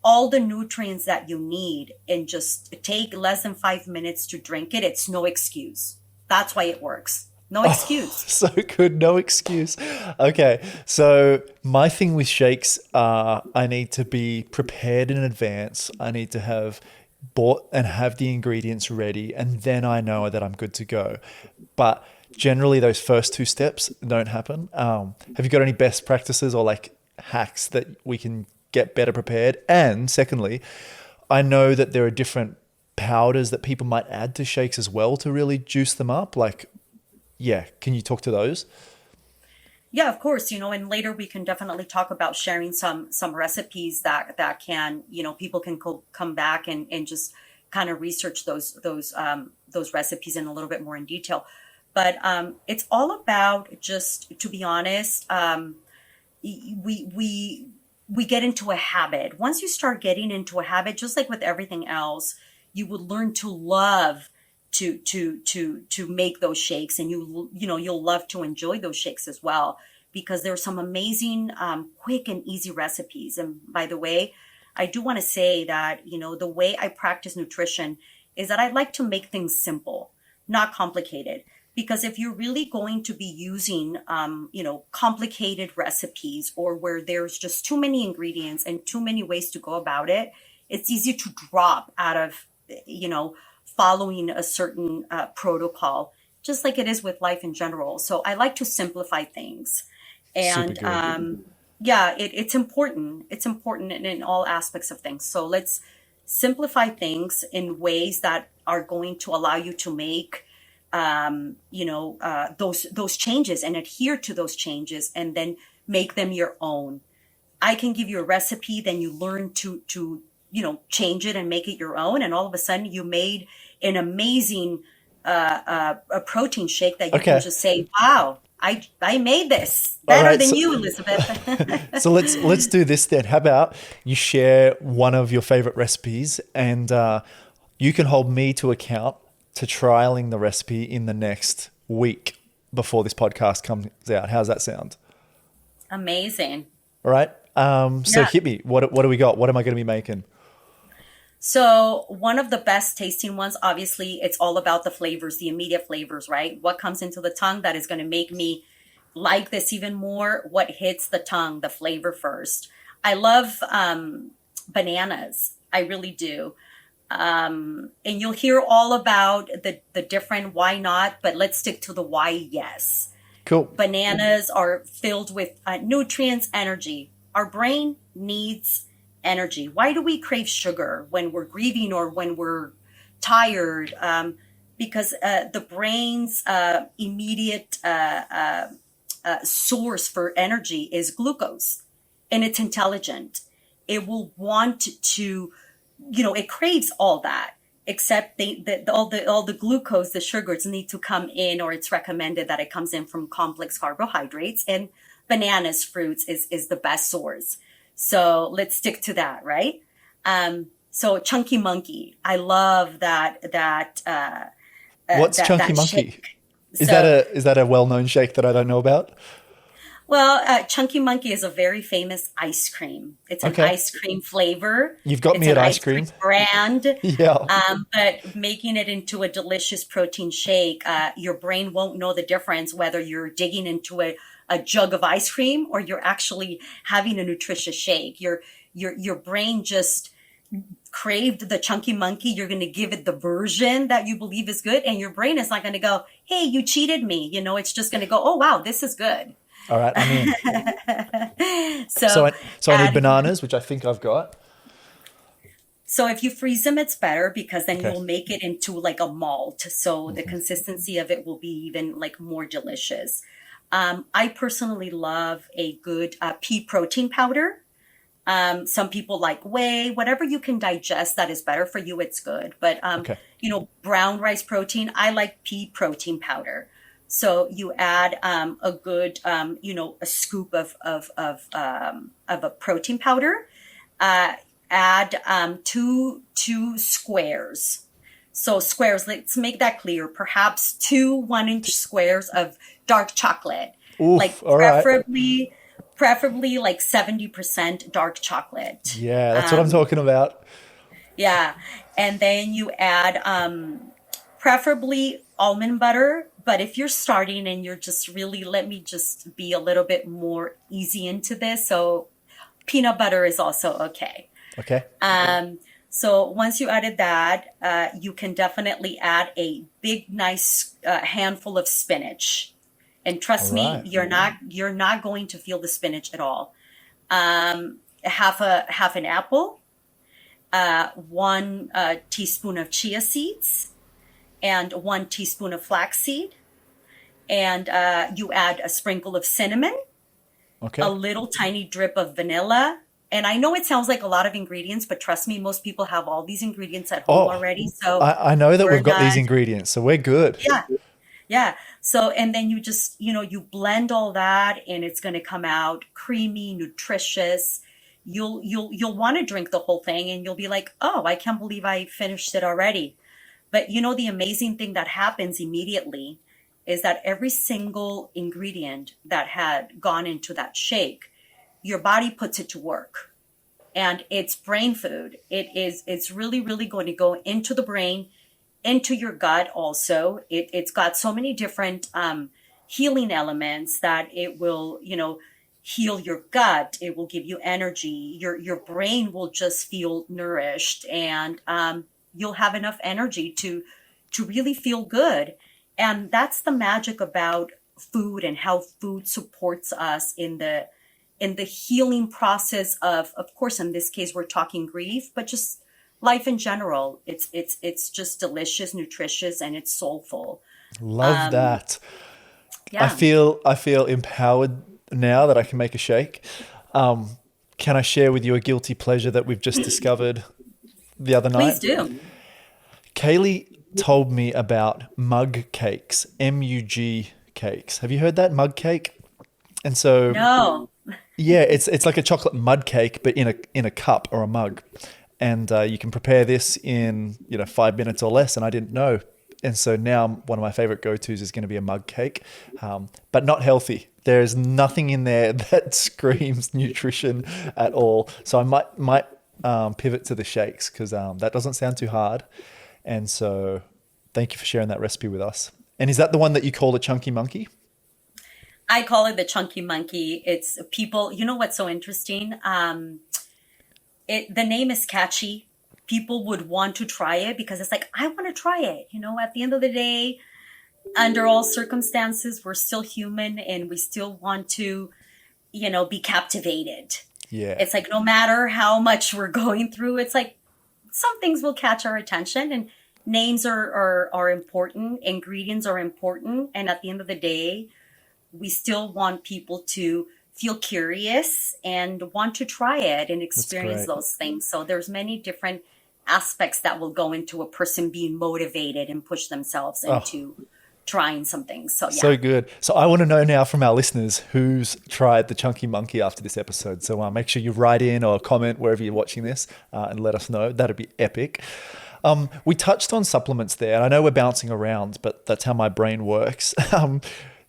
all the nutrients that you need and just take less than 5 minutes to drink it. It's no excuse. That's why it works. No excuse. So good, no excuse. Okay, so my thing with shakes, I need to be prepared in advance. I need to have bought and have the ingredients ready, and then I know that I'm good to go. But generally, those first two steps don't happen. Have you got any best practices or like hacks that we can get better prepared? And secondly, I know that there are different powders that people might add to shakes as well to really juice them up. Like, yeah, can you talk to those? Yeah, of course. And later we can definitely talk about sharing some recipes that can, people can come back and just kind of research those recipes in a little bit more in detail. But it's all about, just to be honest, we get into a habit. Once you start getting into a habit, just like with everything else, you would learn to love to make those shakes, and you'll love to enjoy those shakes as well, because there's some amazing quick and easy recipes. And by the way, I do want to say that the way I practice nutrition is that I like to make things simple, not complicated. Because if you're really going to be using complicated recipes, or where there's just too many ingredients and too many ways to go about it, it's easy to drop out of following a certain protocol, just like it is with life in general. So I like to simplify things. Super And good. yeah, it's important. It's important in all aspects of things. So let's simplify things in ways that are going to allow you to make those changes and adhere to those changes, and then make them your own. I can give you a recipe, then you learn to change it and make it your own, and all of a sudden you made an amazing a protein shake that you can Okay. just say, "Wow, I made this All better right. than So, you, Elizabeth." so let's do this then. How about you share one of your favorite recipes, and you can hold me to account to trialing the recipe in the next week before this podcast comes out. How's that sound? Amazing. All right. So Yeah. hit me. What do we got? What am I going to be making? So one of the best tasting ones, obviously, it's all about the flavors, the immediate flavors, right? What comes into the tongue that is going to make me like this even more? What hits the tongue, the flavor first? I love bananas. I really do. And you'll hear all about the different why not, but let's stick to the why yes. Cool. Bananas are filled with nutrients, energy. Our brain needs energy. Why do we crave sugar when we're grieving or when we're tired? Because the brain's immediate source for energy is glucose, and it's intelligent. It will want to, it craves all that. Except all the glucose, the sugars need to come in, or it's recommended that it comes in from complex carbohydrates. And bananas, fruits is the best source. So let's stick to that, right? So Chunky Monkey, I love What's Chunky that Monkey? shake. Is So that a well-known shake that I don't know about? well, Chunky Monkey is a very famous ice cream. It's an Okay. ice cream flavor. You've got It's me an at ice ice cream cream. brand. Yeah. But making it into a delicious protein shake, your brain won't know the difference whether you're digging into a jug of ice cream or you're actually having a nutritious shake. Your brain just craved the Chunky Monkey. You're going to give it the version that you believe is good, and your brain is not going to go, "Hey, you cheated me." It's just going to go, "Oh, wow, this is good." All right. I'm in. So So I need add bananas, which I think I've got. So if you freeze them, it's better because then Okay. you'll make it into like a malt. So the consistency of it will be even like more delicious. I personally love a good pea protein powder. Some people like whey, whatever you can digest that is better for you, it's good. But, Okay. brown rice protein, I like pea protein powder. So you add a good, a scoop of a protein powder. Add two squares. So squares, let's make that clear. Perhaps 2 1-inch squares of dark chocolate, like Oof. All right. preferably like 70% dark chocolate. Yeah, that's what I'm talking about. Yeah. And then you add preferably almond butter. But if you're starting and you're just really, let me just be a little bit more easy into this. So peanut butter is also okay. Okay. So once you added that, you can definitely add a big, nice handful of spinach. And trust All me, right. you're not going to feel the spinach at all. Half an apple, 1 teaspoon of chia seeds, and 1 teaspoon of flaxseed. And you add a sprinkle of cinnamon, Okay. a little tiny drip of vanilla. And I know it sounds like a lot of ingredients, but trust me, most people have all these ingredients at home Oh, already. So I know that we're we've got these not, ingredients, so we're good. yeah, yeah. So, and then you just, you blend all that and it's going to come out creamy, nutritious. You'll want to drink the whole thing and you'll be like, "Oh, I can't believe I finished it already." But the amazing thing that happens immediately is that every single ingredient that had gone into that shake, your body puts it to work, and it's brain food. It's really, really going to go into the brain, into your gut also. It's got so many different healing elements that it will, heal your gut. It will give you energy. Your brain will just feel nourished, and you'll have enough energy to really feel good. And that's the magic about food and how food supports us in the healing process of course, in this case, we're talking grief, but just life in general. It's just delicious, nutritious, and it's soulful. Love that. Yeah, I feel empowered now that I can make a shake. Um, can I share with you a guilty pleasure that we've just discovered the other please night? do. Kaylee told me about mug cakes, MUG cakes. Have you heard that mug cake? And so, No. yeah, it's like a chocolate mud cake, but in a cup or a mug, and you can prepare this in 5 minutes or less. And I didn't know, and so now one of my favorite go tos is going to be a mug cake, but not healthy. There's nothing in there that screams nutrition at all. So I might pivot to the shakes because that doesn't sound too hard. And so, thank you for sharing that recipe with us. And is that the one that you call a chunky monkey? I call it the chunky monkey. It's people, you know what's so interesting? The name is catchy. People would want to try it because it's like, I want to try it. At the end of the day, under all circumstances, we're still human and we still want to, be captivated. Yeah, It's like no matter how much we're going through, it's like some things will catch our attention, and names are important, ingredients are important, and at the end of the day, we still want people to feel curious and want to try it and that's experience great. those things. So there's many different aspects that will go into a person being motivated and push themselves Oh, into trying something. So yeah. so good. So I want to know now from our listeners who's tried the chunky monkey after this episode. So make sure you write in or comment wherever you're watching this and let us know. That'd be epic. We touched on supplements there, and I know we're bouncing around, but that's how my brain works.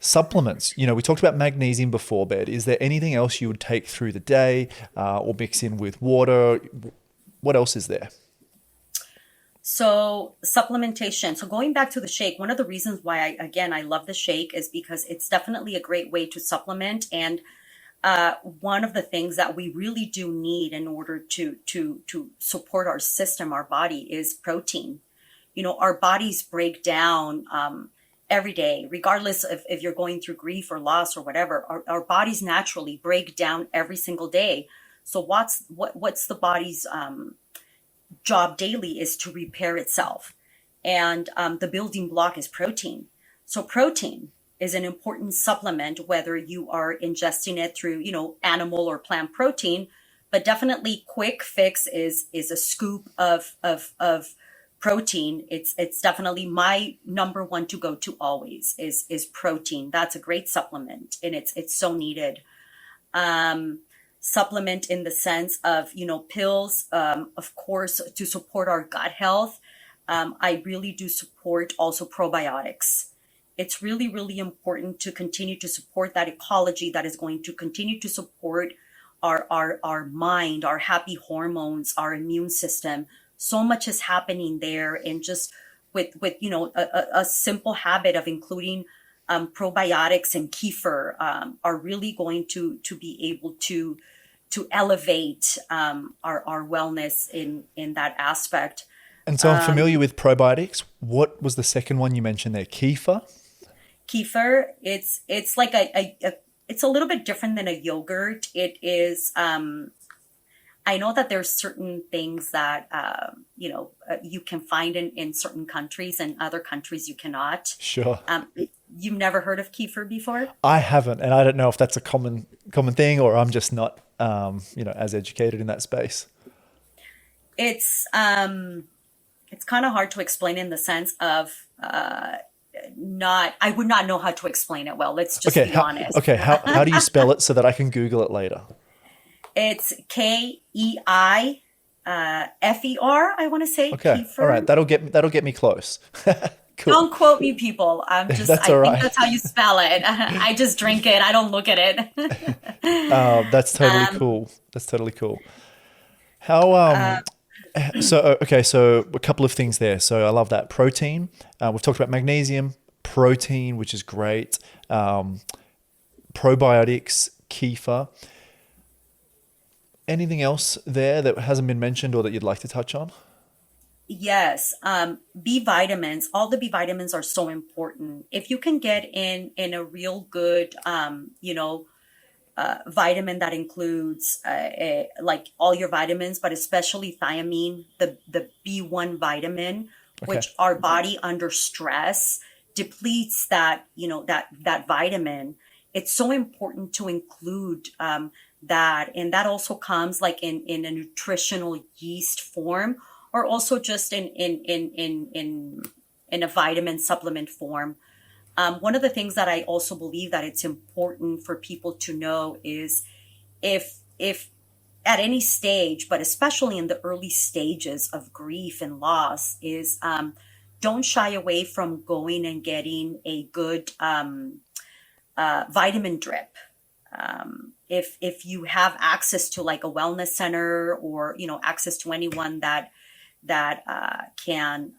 Supplements, we talked about magnesium before bed. Is there anything else you would take through the day or mix in with water? What else is there? So supplementation. So going back to the shake, one of the reasons why I love the shake is because it's definitely a great way to supplement. And one of the things that we really do need in order to support our system, our body, is protein. Our bodies break down every day, regardless of if you're going through grief or loss or whatever. Our bodies naturally break down every single day. So what's the body's job daily is to repair itself. And the building block is protein. So protein is an important supplement, whether you are ingesting it through, animal or plant protein, but definitely quick fix is a scoop of protein. It's definitely my number one to go to always is protein. That's a great supplement and it's so needed. Supplement in the sense of, pills, of course, to support our gut health. I really do support also probiotics. It's really, really important to continue to support that ecology that is going to continue to support our mind, our happy hormones, our immune system. So much is happening there. And just with a simple habit of including probiotics and kefir are really going to be able to elevate our wellness in that aspect. And so I'm familiar with probiotics. What was the second one you mentioned there? Kefir? Kefir, it's like it's a little bit different than a yogurt. It is. I know that there's certain things that you can find in certain countries, and other countries you cannot. Sure. You've never heard of kefir before? I haven't, and I don't know if that's a common thing or I'm just not as educated in that space. It's kind of hard to explain in the sense of not. I would not know how to explain it well. Let's just be honest. Okay, how do you spell it so that I can Google it later? It's KEIFER. I want to say Okay, kefir. all right, that'll get me close. Cool. Don't quote me, people. I'm just. That's I all think right. that's how you spell it. I just drink it. I don't look at it. That's totally cool. That's totally cool. How so a couple of things there. So I love that protein. We've talked about magnesium, protein, which is great. Probiotics, kefir. Anything else there that hasn't been mentioned or that you'd like to touch on? Yes, B vitamins. All the B vitamins are so important. If you can get in a real good, vitamin that includes like all your vitamins, but especially thiamine, the B1 vitamin, Okay. which our body under stress depletes that, that vitamin. It's so important to include that. And that also comes like in a nutritional yeast form, or also just in a vitamin supplement form. One of the things that I also believe that it's important for people to know is if at any stage, but especially in the early stages of grief and loss, is don't shy away from going and getting a good vitamin drip. If you have access to like a wellness center, or access to anyone that can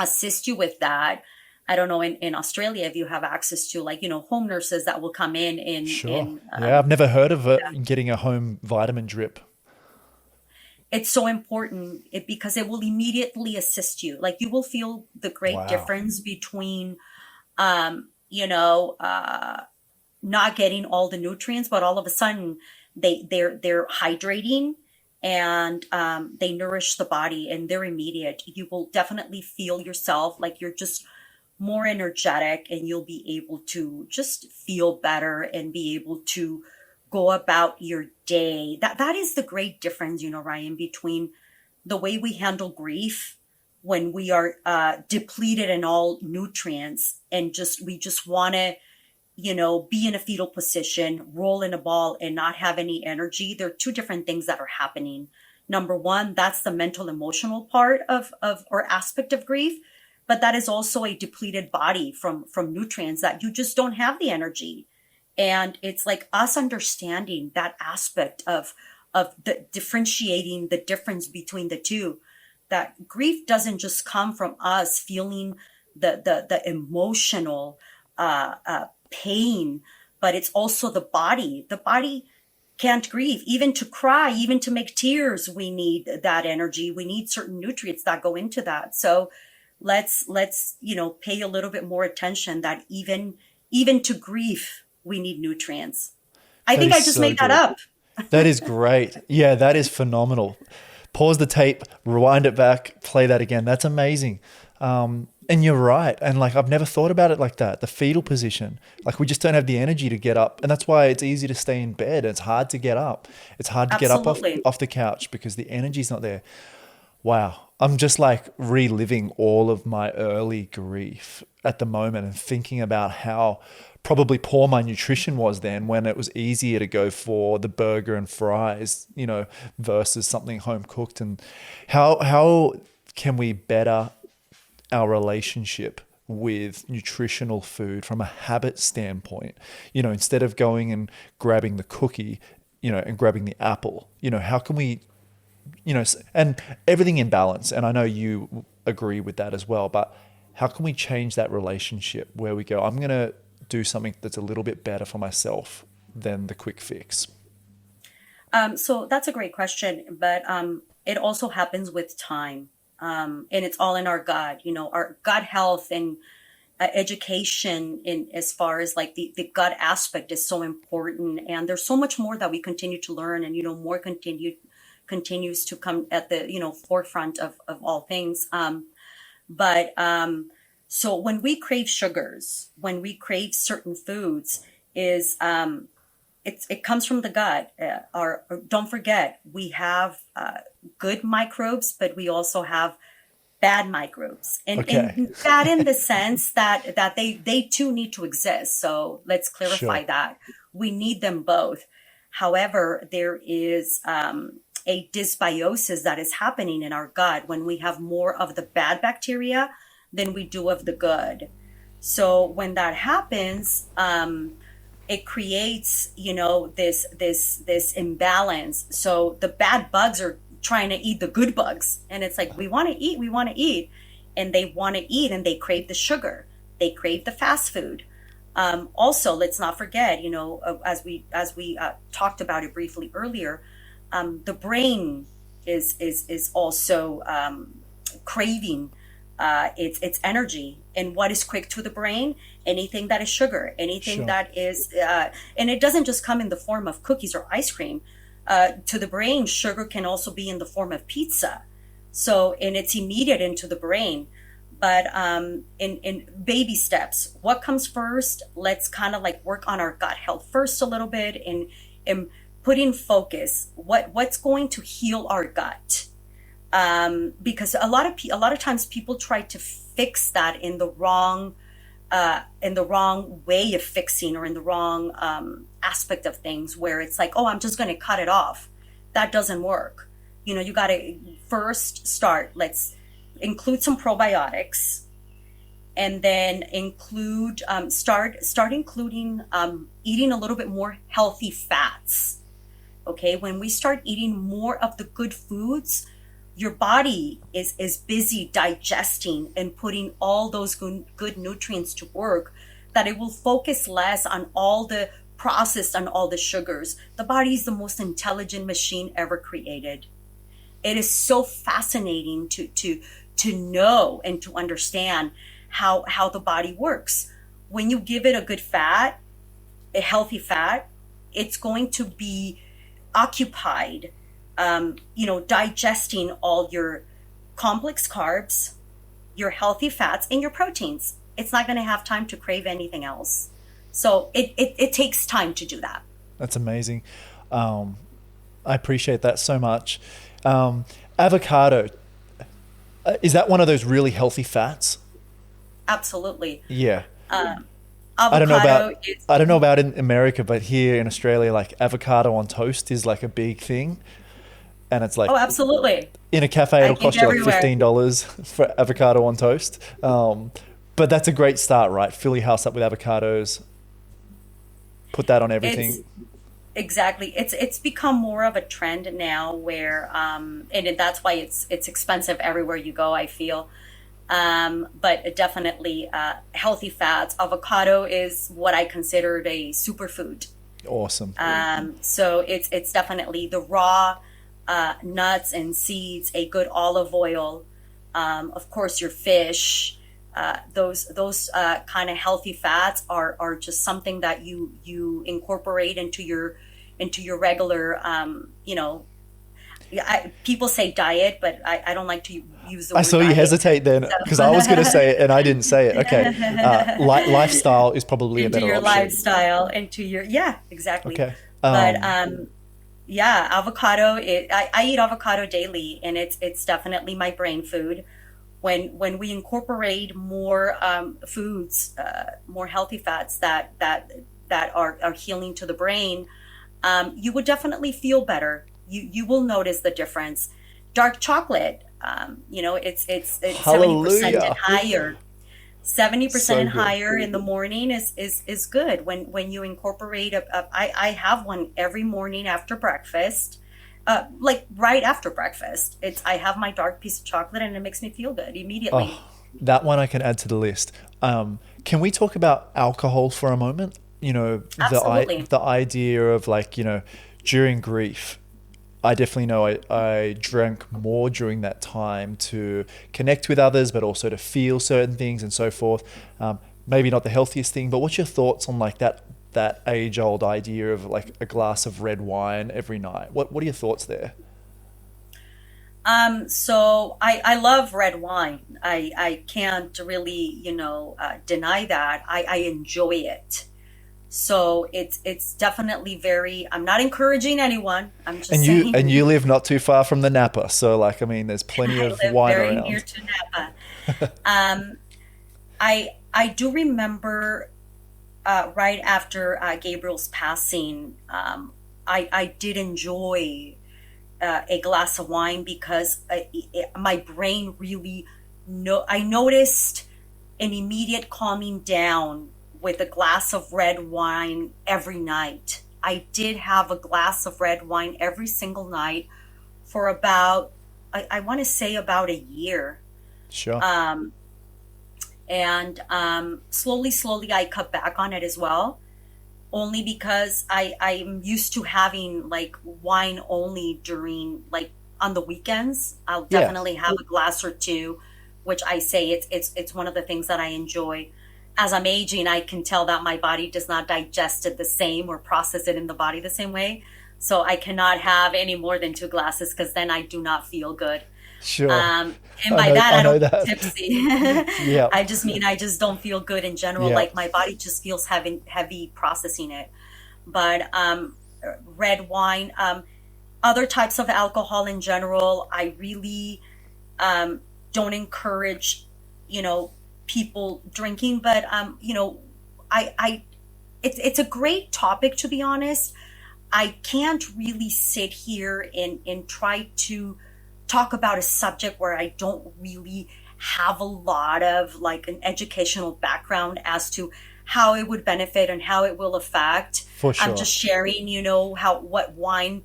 assist you with that. I don't know, in Australia, if you have access to like, home nurses that will come in Sure. Yeah, I've never heard of it, getting a home vitamin drip. it's so important because it will immediately assist you. Like you will feel the great Wow. difference between, um, you know, uh, not getting all the nutrients, but all of a sudden they're hydrating, and they nourish the body, and they're immediate. You will definitely feel yourself like you're just more energetic, and you'll be able to just feel better and be able to go about your day. That is the great difference, Ryan, between the way we handle grief when we are depleted in all nutrients, and just we just want to be in a fetal position, roll in a ball, and not have any energy. There are two different things that are happening. Number one, that's the mental emotional part of or aspect of grief, but that is also a depleted body from nutrients, that you just don't have the energy. And it's like us understanding that aspect of the differentiating the difference between the two. That grief doesn't just come from us feeling the emotional pain, but it's also the body. The body can't grieve. Even to cry, even to make tears, we need that energy. We need certain nutrients that go into that. So let's pay a little bit more attention that even to grief, we need nutrients. I That think is I just so made that good. up. That is great. Yeah, that is phenomenal. Pause the tape, rewind it back, play that again. That's amazing. And you're right. And like, I've never thought about it like that. The fetal position, like we just don't have the energy to get up. And that's why it's easy to stay in bed. It's hard to get up. It's hard to get up Absolutely. off the couch because the energy's not there. Wow. I'm just like reliving all of my early grief at the moment and thinking about how probably poor my nutrition was then, when it was easier to go for the burger and fries, versus something home cooked. And how can we better our relationship with nutritional food from a habit standpoint? Instead of going and grabbing the cookie, and grabbing the apple, how can we, and everything in balance. And I know you agree with that as well, but how can we change that relationship where we go, I'm going to do something that's a little bit better for myself than the quick fix? So that's a great question, but it also happens with time. And it's all in our gut, our gut health and education in as far as like the gut aspect is so important. And there's so much more that we continue to learn, and, more continues to come at the, forefront of all things. But so when we crave sugars, when we crave certain foods, is it comes from the gut. Or don't forget, we have good microbes, but we also have bad microbes, Okay. and bad in the sense that they too need to exist. So let's clarify Sure. that we need them both. However, there is a dysbiosis that is happening in our gut when we have more of the bad bacteria than we do of the good. So when that happens, it creates, this imbalance. So the bad bugs are trying to eat the good bugs, and it's like we want to eat, and they want to eat, and they crave the sugar, they crave the fast food. Also, let's not forget, as we talked about it briefly earlier, the brain is also craving It's energy. And what is quick to the brain? Anything that is sugar, anything Sure. that is, and it doesn't just come in the form of cookies or ice cream. To the brain, sugar can also be in the form of pizza. So, and it's immediate into the brain. But in baby steps, what comes first? Let's kind of like work on our gut health first a little bit, and put in focus what's going to heal our gut. Because a lot of times people try to fix that in the wrong way of fixing, or in the wrong aspect of things, where it's like, oh, I'm just going to cut it off. That doesn't work. You got to first start. Let's include some probiotics, and then start including eating a little bit more healthy fats. Okay, when we start eating more of the good foods, your body is busy digesting and putting all those good nutrients to work, that it will focus less on all the processed and all the sugars. The body is the most intelligent machine ever created. It is so fascinating to know and to understand how the body works. When you give it a good fat, a healthy fat, it's going to be occupied, digesting all your complex carbs, your healthy fats, and your proteins. It's not going to have time to crave anything else. So it takes time to do that. That's amazing. I appreciate that so much. Avocado, is that one of those really healthy fats? Absolutely. Yeah. Avocado is. I don't know about in America, but here in Australia, like avocado on toast is like a big thing, and it's like, Oh, absolutely. in a cafe I it'll think cost you like everywhere. $15 for avocado on toast. But that's a great start, right? Fill your house up with avocados. Put that on everything. Exactly. It's become more of a trend now, where and that's why it's expensive everywhere you go, I feel. But definitely healthy fats. Avocado is what I considered a superfood. Awesome. So it's definitely the raw nuts and seeds, a good olive oil, of course your fish. Those kind of healthy fats are just something that you incorporate into your regular, people say diet, but I don't like to use the word I saw you diet. hesitate then, because I was going to say it and I didn't say it. Okay. Lifestyle is probably a Into better your option. lifestyle, yeah, exactly. Okay. But yeah, avocado. I eat avocado daily, and it's definitely my brain food. When we incorporate more foods, more healthy fats that are healing to the brain, you would definitely feel better. You will notice the difference. Dark chocolate, it's 70% Hallelujah. and higher. 70% So and good. higher in the morning is good. When you incorporate I have one every morning after breakfast. Like right after breakfast, I have my dark piece of chocolate, and it makes me feel good immediately. Oh, that one I can add to the list. Can we talk about alcohol for a moment? Absolutely. The idea of like, during grief, I definitely know I drank more during that time to connect with others, but also to feel certain things and so forth. Maybe not the healthiest thing, but what's your thoughts on like that age-old idea of like a glass of red wine every night? What are your thoughts there? So I love red wine. I can't really, deny that. I enjoy it. So it's definitely very. I'm not encouraging anyone. I'm just saying. And you live not too far from the Napa, so like I mean, there's plenty I of live wine very around. near to Napa. I do remember right after Gabriel's passing, I did enjoy a glass of wine, because my brain really I noticed an immediate calming down with a glass of red wine every night. I did have a glass of red wine every single night for about, I want to say about a year. Sure. And slowly I cut back on it as well, only because I'm used to having like wine only during, like, on the weekends. I'll Yeah. definitely have a glass or two, which I say it's one of the things that I enjoy. As I'm aging, I can tell that my body does not digest it the same or process it in the body the same way. So I cannot have any more than two glasses because then I do not feel good. Sure. Um, and I by know, that, I I know don't mean that. tipsy. Yeah. I just mean I just don't feel good in general. Yeah. Like my body just feels heavy processing it. But red wine, other types of alcohol in general, I really don't encourage, you know, people drinking. But I it's a great topic, to be honest. I can't really sit here and try to talk about a subject where I don't really have a lot of like an educational background as to how it would benefit and how it will affect. For I'm sure. just sharing, how what wine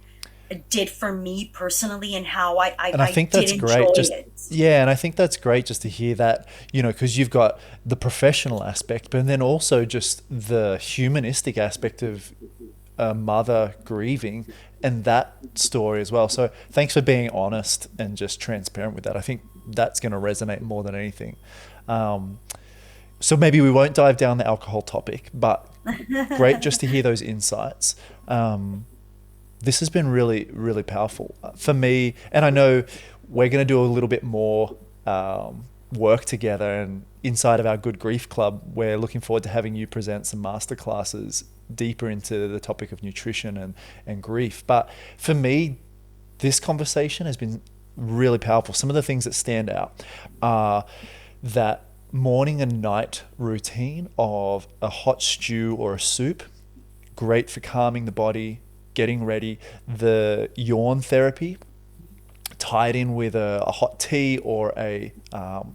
did for me personally and how And I I think did that's great. enjoy Just it. yeah, and I think that's great just to hear that, because you've got the professional aspect, but then also just the humanistic aspect of a mother grieving and that story as well. So thanks for being honest and just transparent with that. I think that's going to resonate more than anything. Um, so maybe we won't dive down the alcohol topic, but great just to hear those insights. This has been really, really powerful for me. And I know we're going to do a little bit more work together. And inside of our Good Grief Club, we're looking forward to having you present some masterclasses deeper into the topic of nutrition and grief. But for me, this conversation has been really powerful. Some of the things that stand out are that morning and night routine of a hot stew or a soup, great for calming the body, getting ready. The yawn therapy tied in with a hot tea or a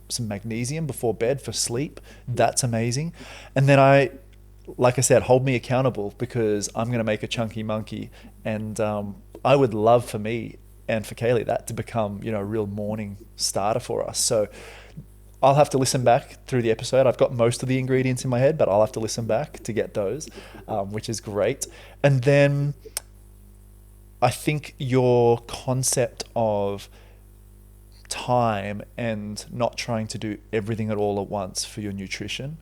some magnesium before bed for sleep. That's amazing. And then like I said, hold me accountable because I'm going to make a chunky monkey, and I would love for me and for Kaylee that to become a real morning starter for us. So I'll have to listen back through the episode. I've got most of the ingredients in my head, but I'll have to listen back to get those, which is great. And then I think your concept of time and not trying to do everything at all at once for your nutrition,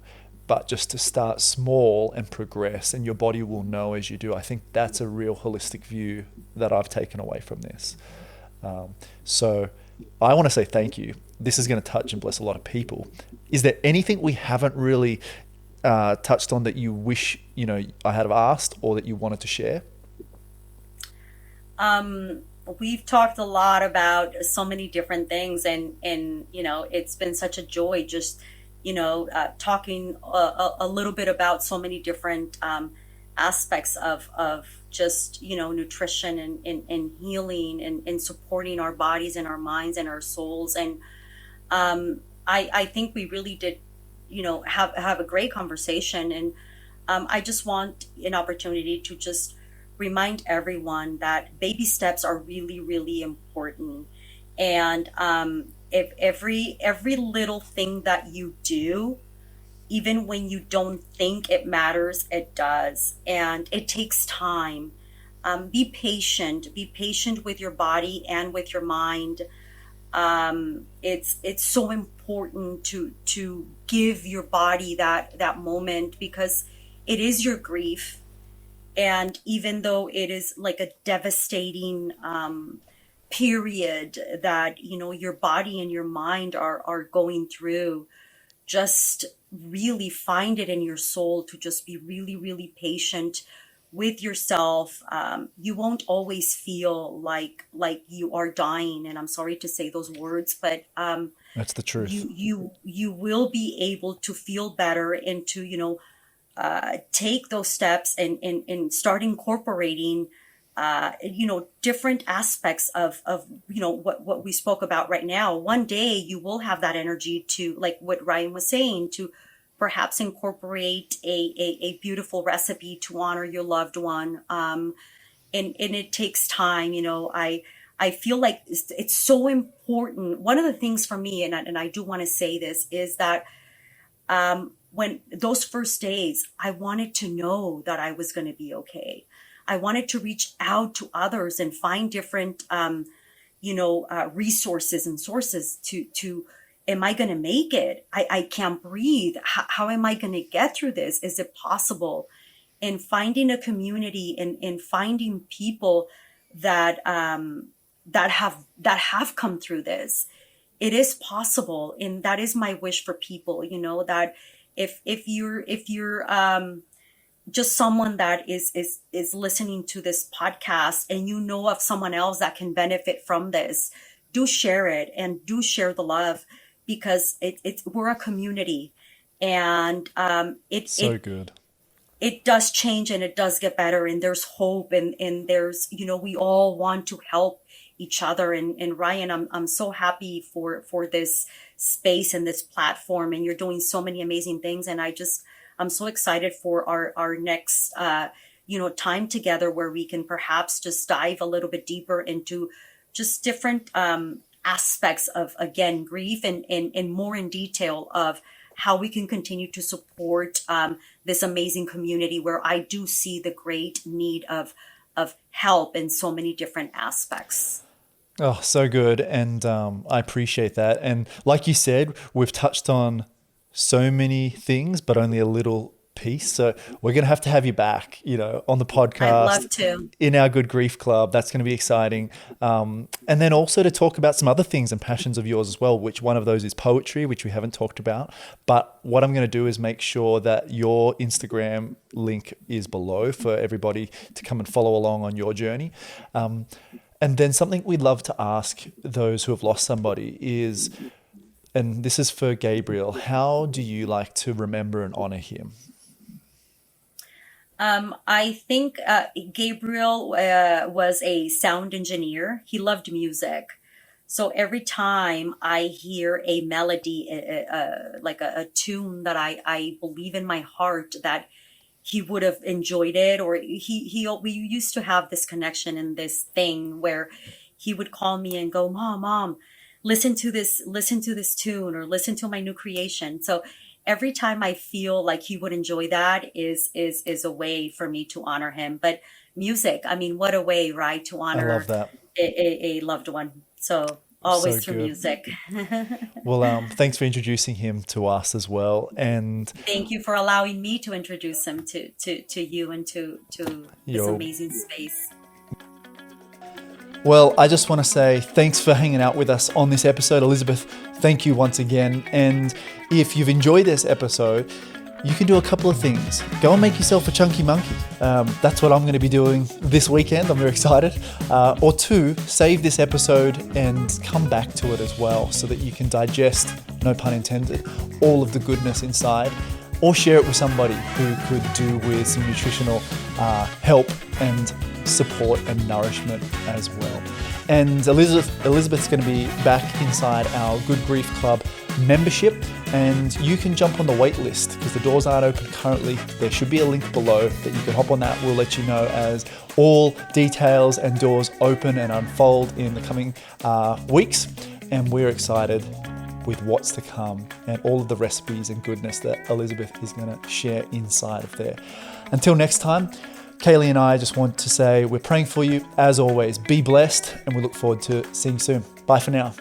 but just to start small and progress, and your body will know as you do. I think that's a real holistic view that I've taken away from this. So I want to say thank you. This is going to touch and bless a lot of people. Is there anything we haven't really touched on that you wish I had asked or that you wanted to share? We've talked a lot about so many different things, and it's been such a joy just talking a little bit about so many different aspects of just nutrition and healing and supporting our bodies and our minds and our souls. And I think we really did have a great conversation. And I just want an opportunity to just remind everyone that baby steps are really, really important. And if every little thing that you do, even when you don't think it matters, it does, and it takes time. Be patient. Be patient with your body and with your mind. It's so important to give your body that moment, because it is your grief. And even though it is like a devastating period that your body and your mind are going through, just really find it in your soul to just be really, really patient with yourself. You won't always feel like you are dying, and I'm sorry to say those words, but That's the truth. you will be able to feel better and to take those steps and start incorporating different aspects of what we spoke about right now. One day you will have that energy to, like what Ryan was saying, to perhaps incorporate a beautiful recipe to honor your loved one. And it takes time. I feel like it's so important. One of the things for me, and I do want to say this, is that when those first days, I wanted to know that I was going to be okay. I wanted to reach out to others and find different, resources and sources to am I going to make it? I can't breathe. How am I going to get through this? Is it possible? And finding a community and finding people that have come through this. It is possible. And that is my wish for people, that if you're just someone that is listening to this podcast and you know of someone else that can benefit from this, do share it and do share the love, because we're a community, and good. It does change and it does get better, and there's hope, and there's, we all want to help each other. And Ryan, I'm so happy for this space and this platform, and you're doing so many amazing things. And I'm so excited for our next, time together, where we can perhaps just dive a little bit deeper into just different aspects of, again, grief, and more in detail of how we can continue to support this amazing community, where I do see the great need of help in so many different aspects. Oh, so good. And I appreciate that. And like you said, we've touched on so many things, but only a little piece. So we're going to have you back, on the podcast. I'd love to. In our Good Grief Club. That's going to be exciting. And then also to talk about some other things and passions of yours as well, which one of those is poetry, which we haven't talked about. But what I'm going to do is make sure that your Instagram link is below for everybody to come and follow along on your journey. And then something we'd love to ask those who have lost somebody is, and this is for Gabrielle, how do you like to remember and honor him? I think Gabriel was a sound engineer. He loved music. So every time I hear a melody, like a tune that I believe in my heart that he would have enjoyed it, or we used to have this connection and this thing where he would call me and go, Mom, listen to this tune, or listen to my new creation. So every time I feel like he would enjoy that is a way for me to honor him. But music, I mean, what a way, right, to honor I love that. a loved one. So always So through good. music. Well, thanks for introducing him to us as well. And thank you for allowing me to introduce him to you and to this amazing space. Well, I just want to say thanks for hanging out with us on this episode. Elizabeth, thank you once again. And if you've enjoyed this episode, you can do a couple of things. Go and make yourself a chunky monkey. That's what I'm going to be doing this weekend. I'm very excited. Or two, save this episode and come back to it as well, so that you can digest, no pun intended, all of the goodness inside. Or share it with somebody who could do with some nutritional help and support and nourishment as well. And Elizabeth's going to be back inside our Good Grief Club membership, and you can jump on the wait list because the doors aren't open currently. There should be a link below that you can hop on that. We'll let you know as all details and doors open and unfold in the coming weeks, and we're excited with what's to come and all of the recipes and goodness that Elizabeth is going to share inside of there. Until next time, Kaylee and I just want to say we're praying for you. As always, be blessed, and we look forward to seeing you soon. Bye for now.